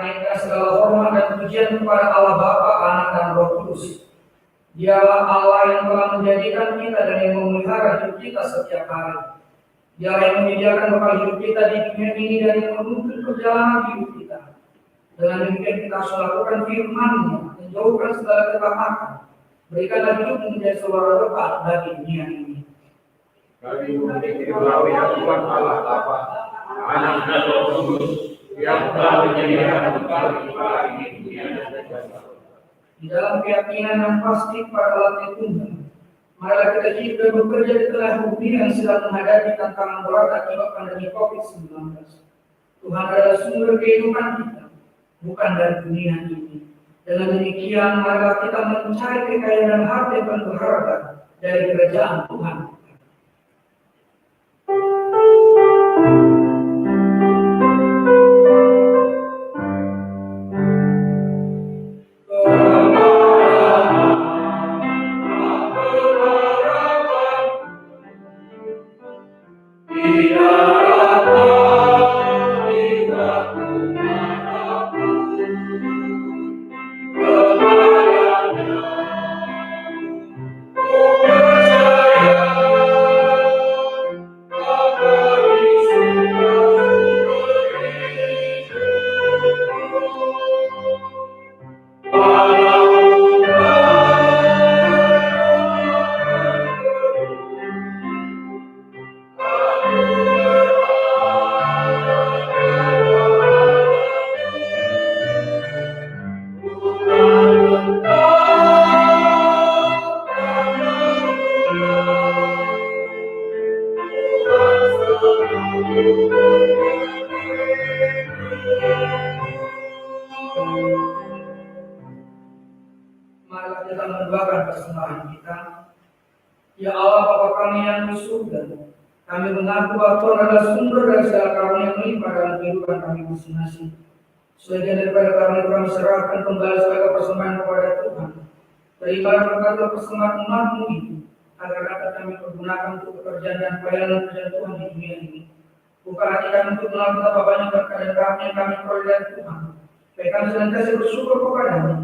menaikkan segala hormat dan pujian kepada Allah Bapa, Anak, dan Roh Kudus. Dialah Allah yang telah menjadikan kita dan yang memelihara hidup kita setiap hari. Dialah yang menyediakan bekal hidup kita di dunia ini dan yang menuntun perjalanan hidup kita. Dengan demikian kita harus melakukan firman-Nya, menjauhkan segala ketaatan. Berikanlah hidup menjadi suara berkat bagi dunia ini. Kami melalui Tuhan Allah Bapa, Anak dan Roh Kudus yang telah menyediakan bekal kita di dunia ini. Di dalam keyakinan yang pasti pada Allah Tunggal, marilah kita hidup dan bekerja di tengah bumi yang sedang menghadapi tantangan berat akibat pandemi COVID-19. Tuhan adalah sumber kehidupan kita, bukan dari dunia ini. Dengan demikian, marilah kita mencari kekayaan dan harta yang berharga dari kerajaan Tuhan. Marilah kita mendoakan persembahan kita. Ya Allah Bapa kami yang di surga, kami mengaku bahwa Tuhan adalah sumber dari segala karunia yang melimpah dalam kehidupan kami masing-masing. Sebagian daripada kami serahkan kembali sebagai persembahan kepada Tuhan. Terimalah berkat persembahan umat-Mu itu, agar dapat kami pergunakan untuk pekerjaan dan pelayanan kerjaan Tuhan di dunia ini. Bukan hati kami untuk mengenal betapa banyak berkat dan karunia yang kami peroleh dari Tuhan. Supaya kami senantiasa bersyukur kepada-Mu.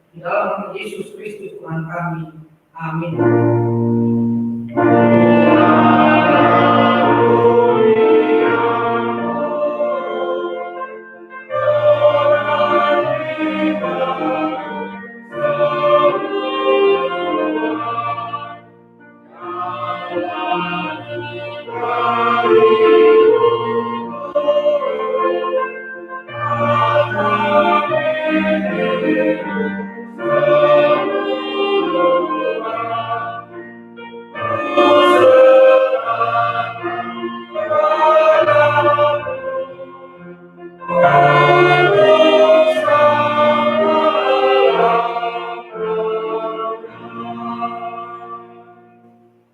Di dalam nama Yesus Kristus Tuhan kami. Amin.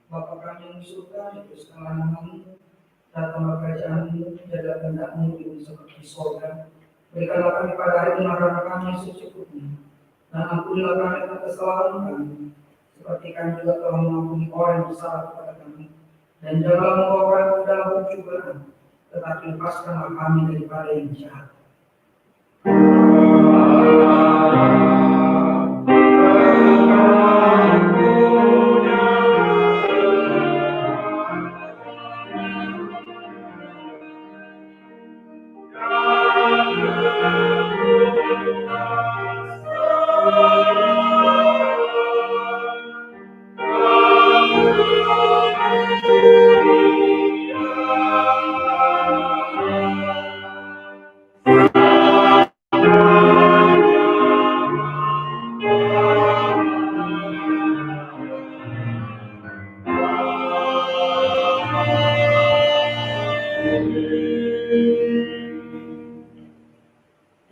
Bapa kami yang di surga, dikuduskanlah nama-Mu, datanglah kerajaan-Mu, jadilah kehendak-Mu di bumi seperti di sorga. Berikanlah kami pada hari ini makanan kami yang secukupnya, dan ampunilah kami atas kesalahan kami, seperti kami juga telah mengampuni orang yang bersalah kepada kami. Dan janganlah membawa kami ke dalam pencobaan, tetapi lepaskanlah kami daripada yang jahat.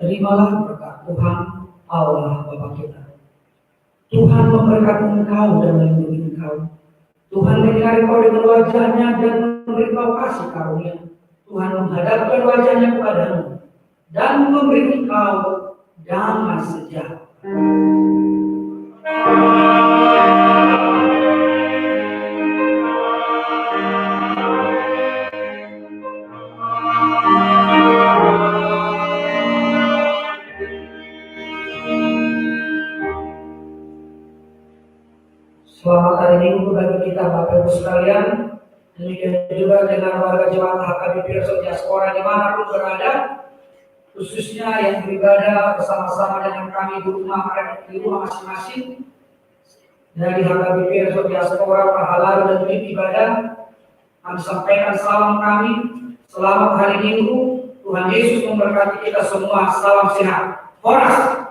Terimalah berkat Tuhan Allah Bapa kita. Tuhan memberkati engkau dan melindungi engkau. Tuhan menyinari kau dengan wajah-Nya dan memberi kau kasih karunia. Tuhan menghadapkan wajah-Nya kepadamu dan memberi engkau damai sejahtera. Selamat hari Minggu bagi kita Bapak Ibu sekalian. Demikian juga dengan warga jemaat HKBP Resort Diaspora dimanapun berada, khususnya yang beribadah bersama-sama dengan kami di rumah masing-masing dari HKBP Resort Diaspora Pahala dan Unit Ibadah. Kami sampaikan salam kami, selamat hari Minggu. Tuhan Yesus memberkati kita semua. Salam sehat. Horas.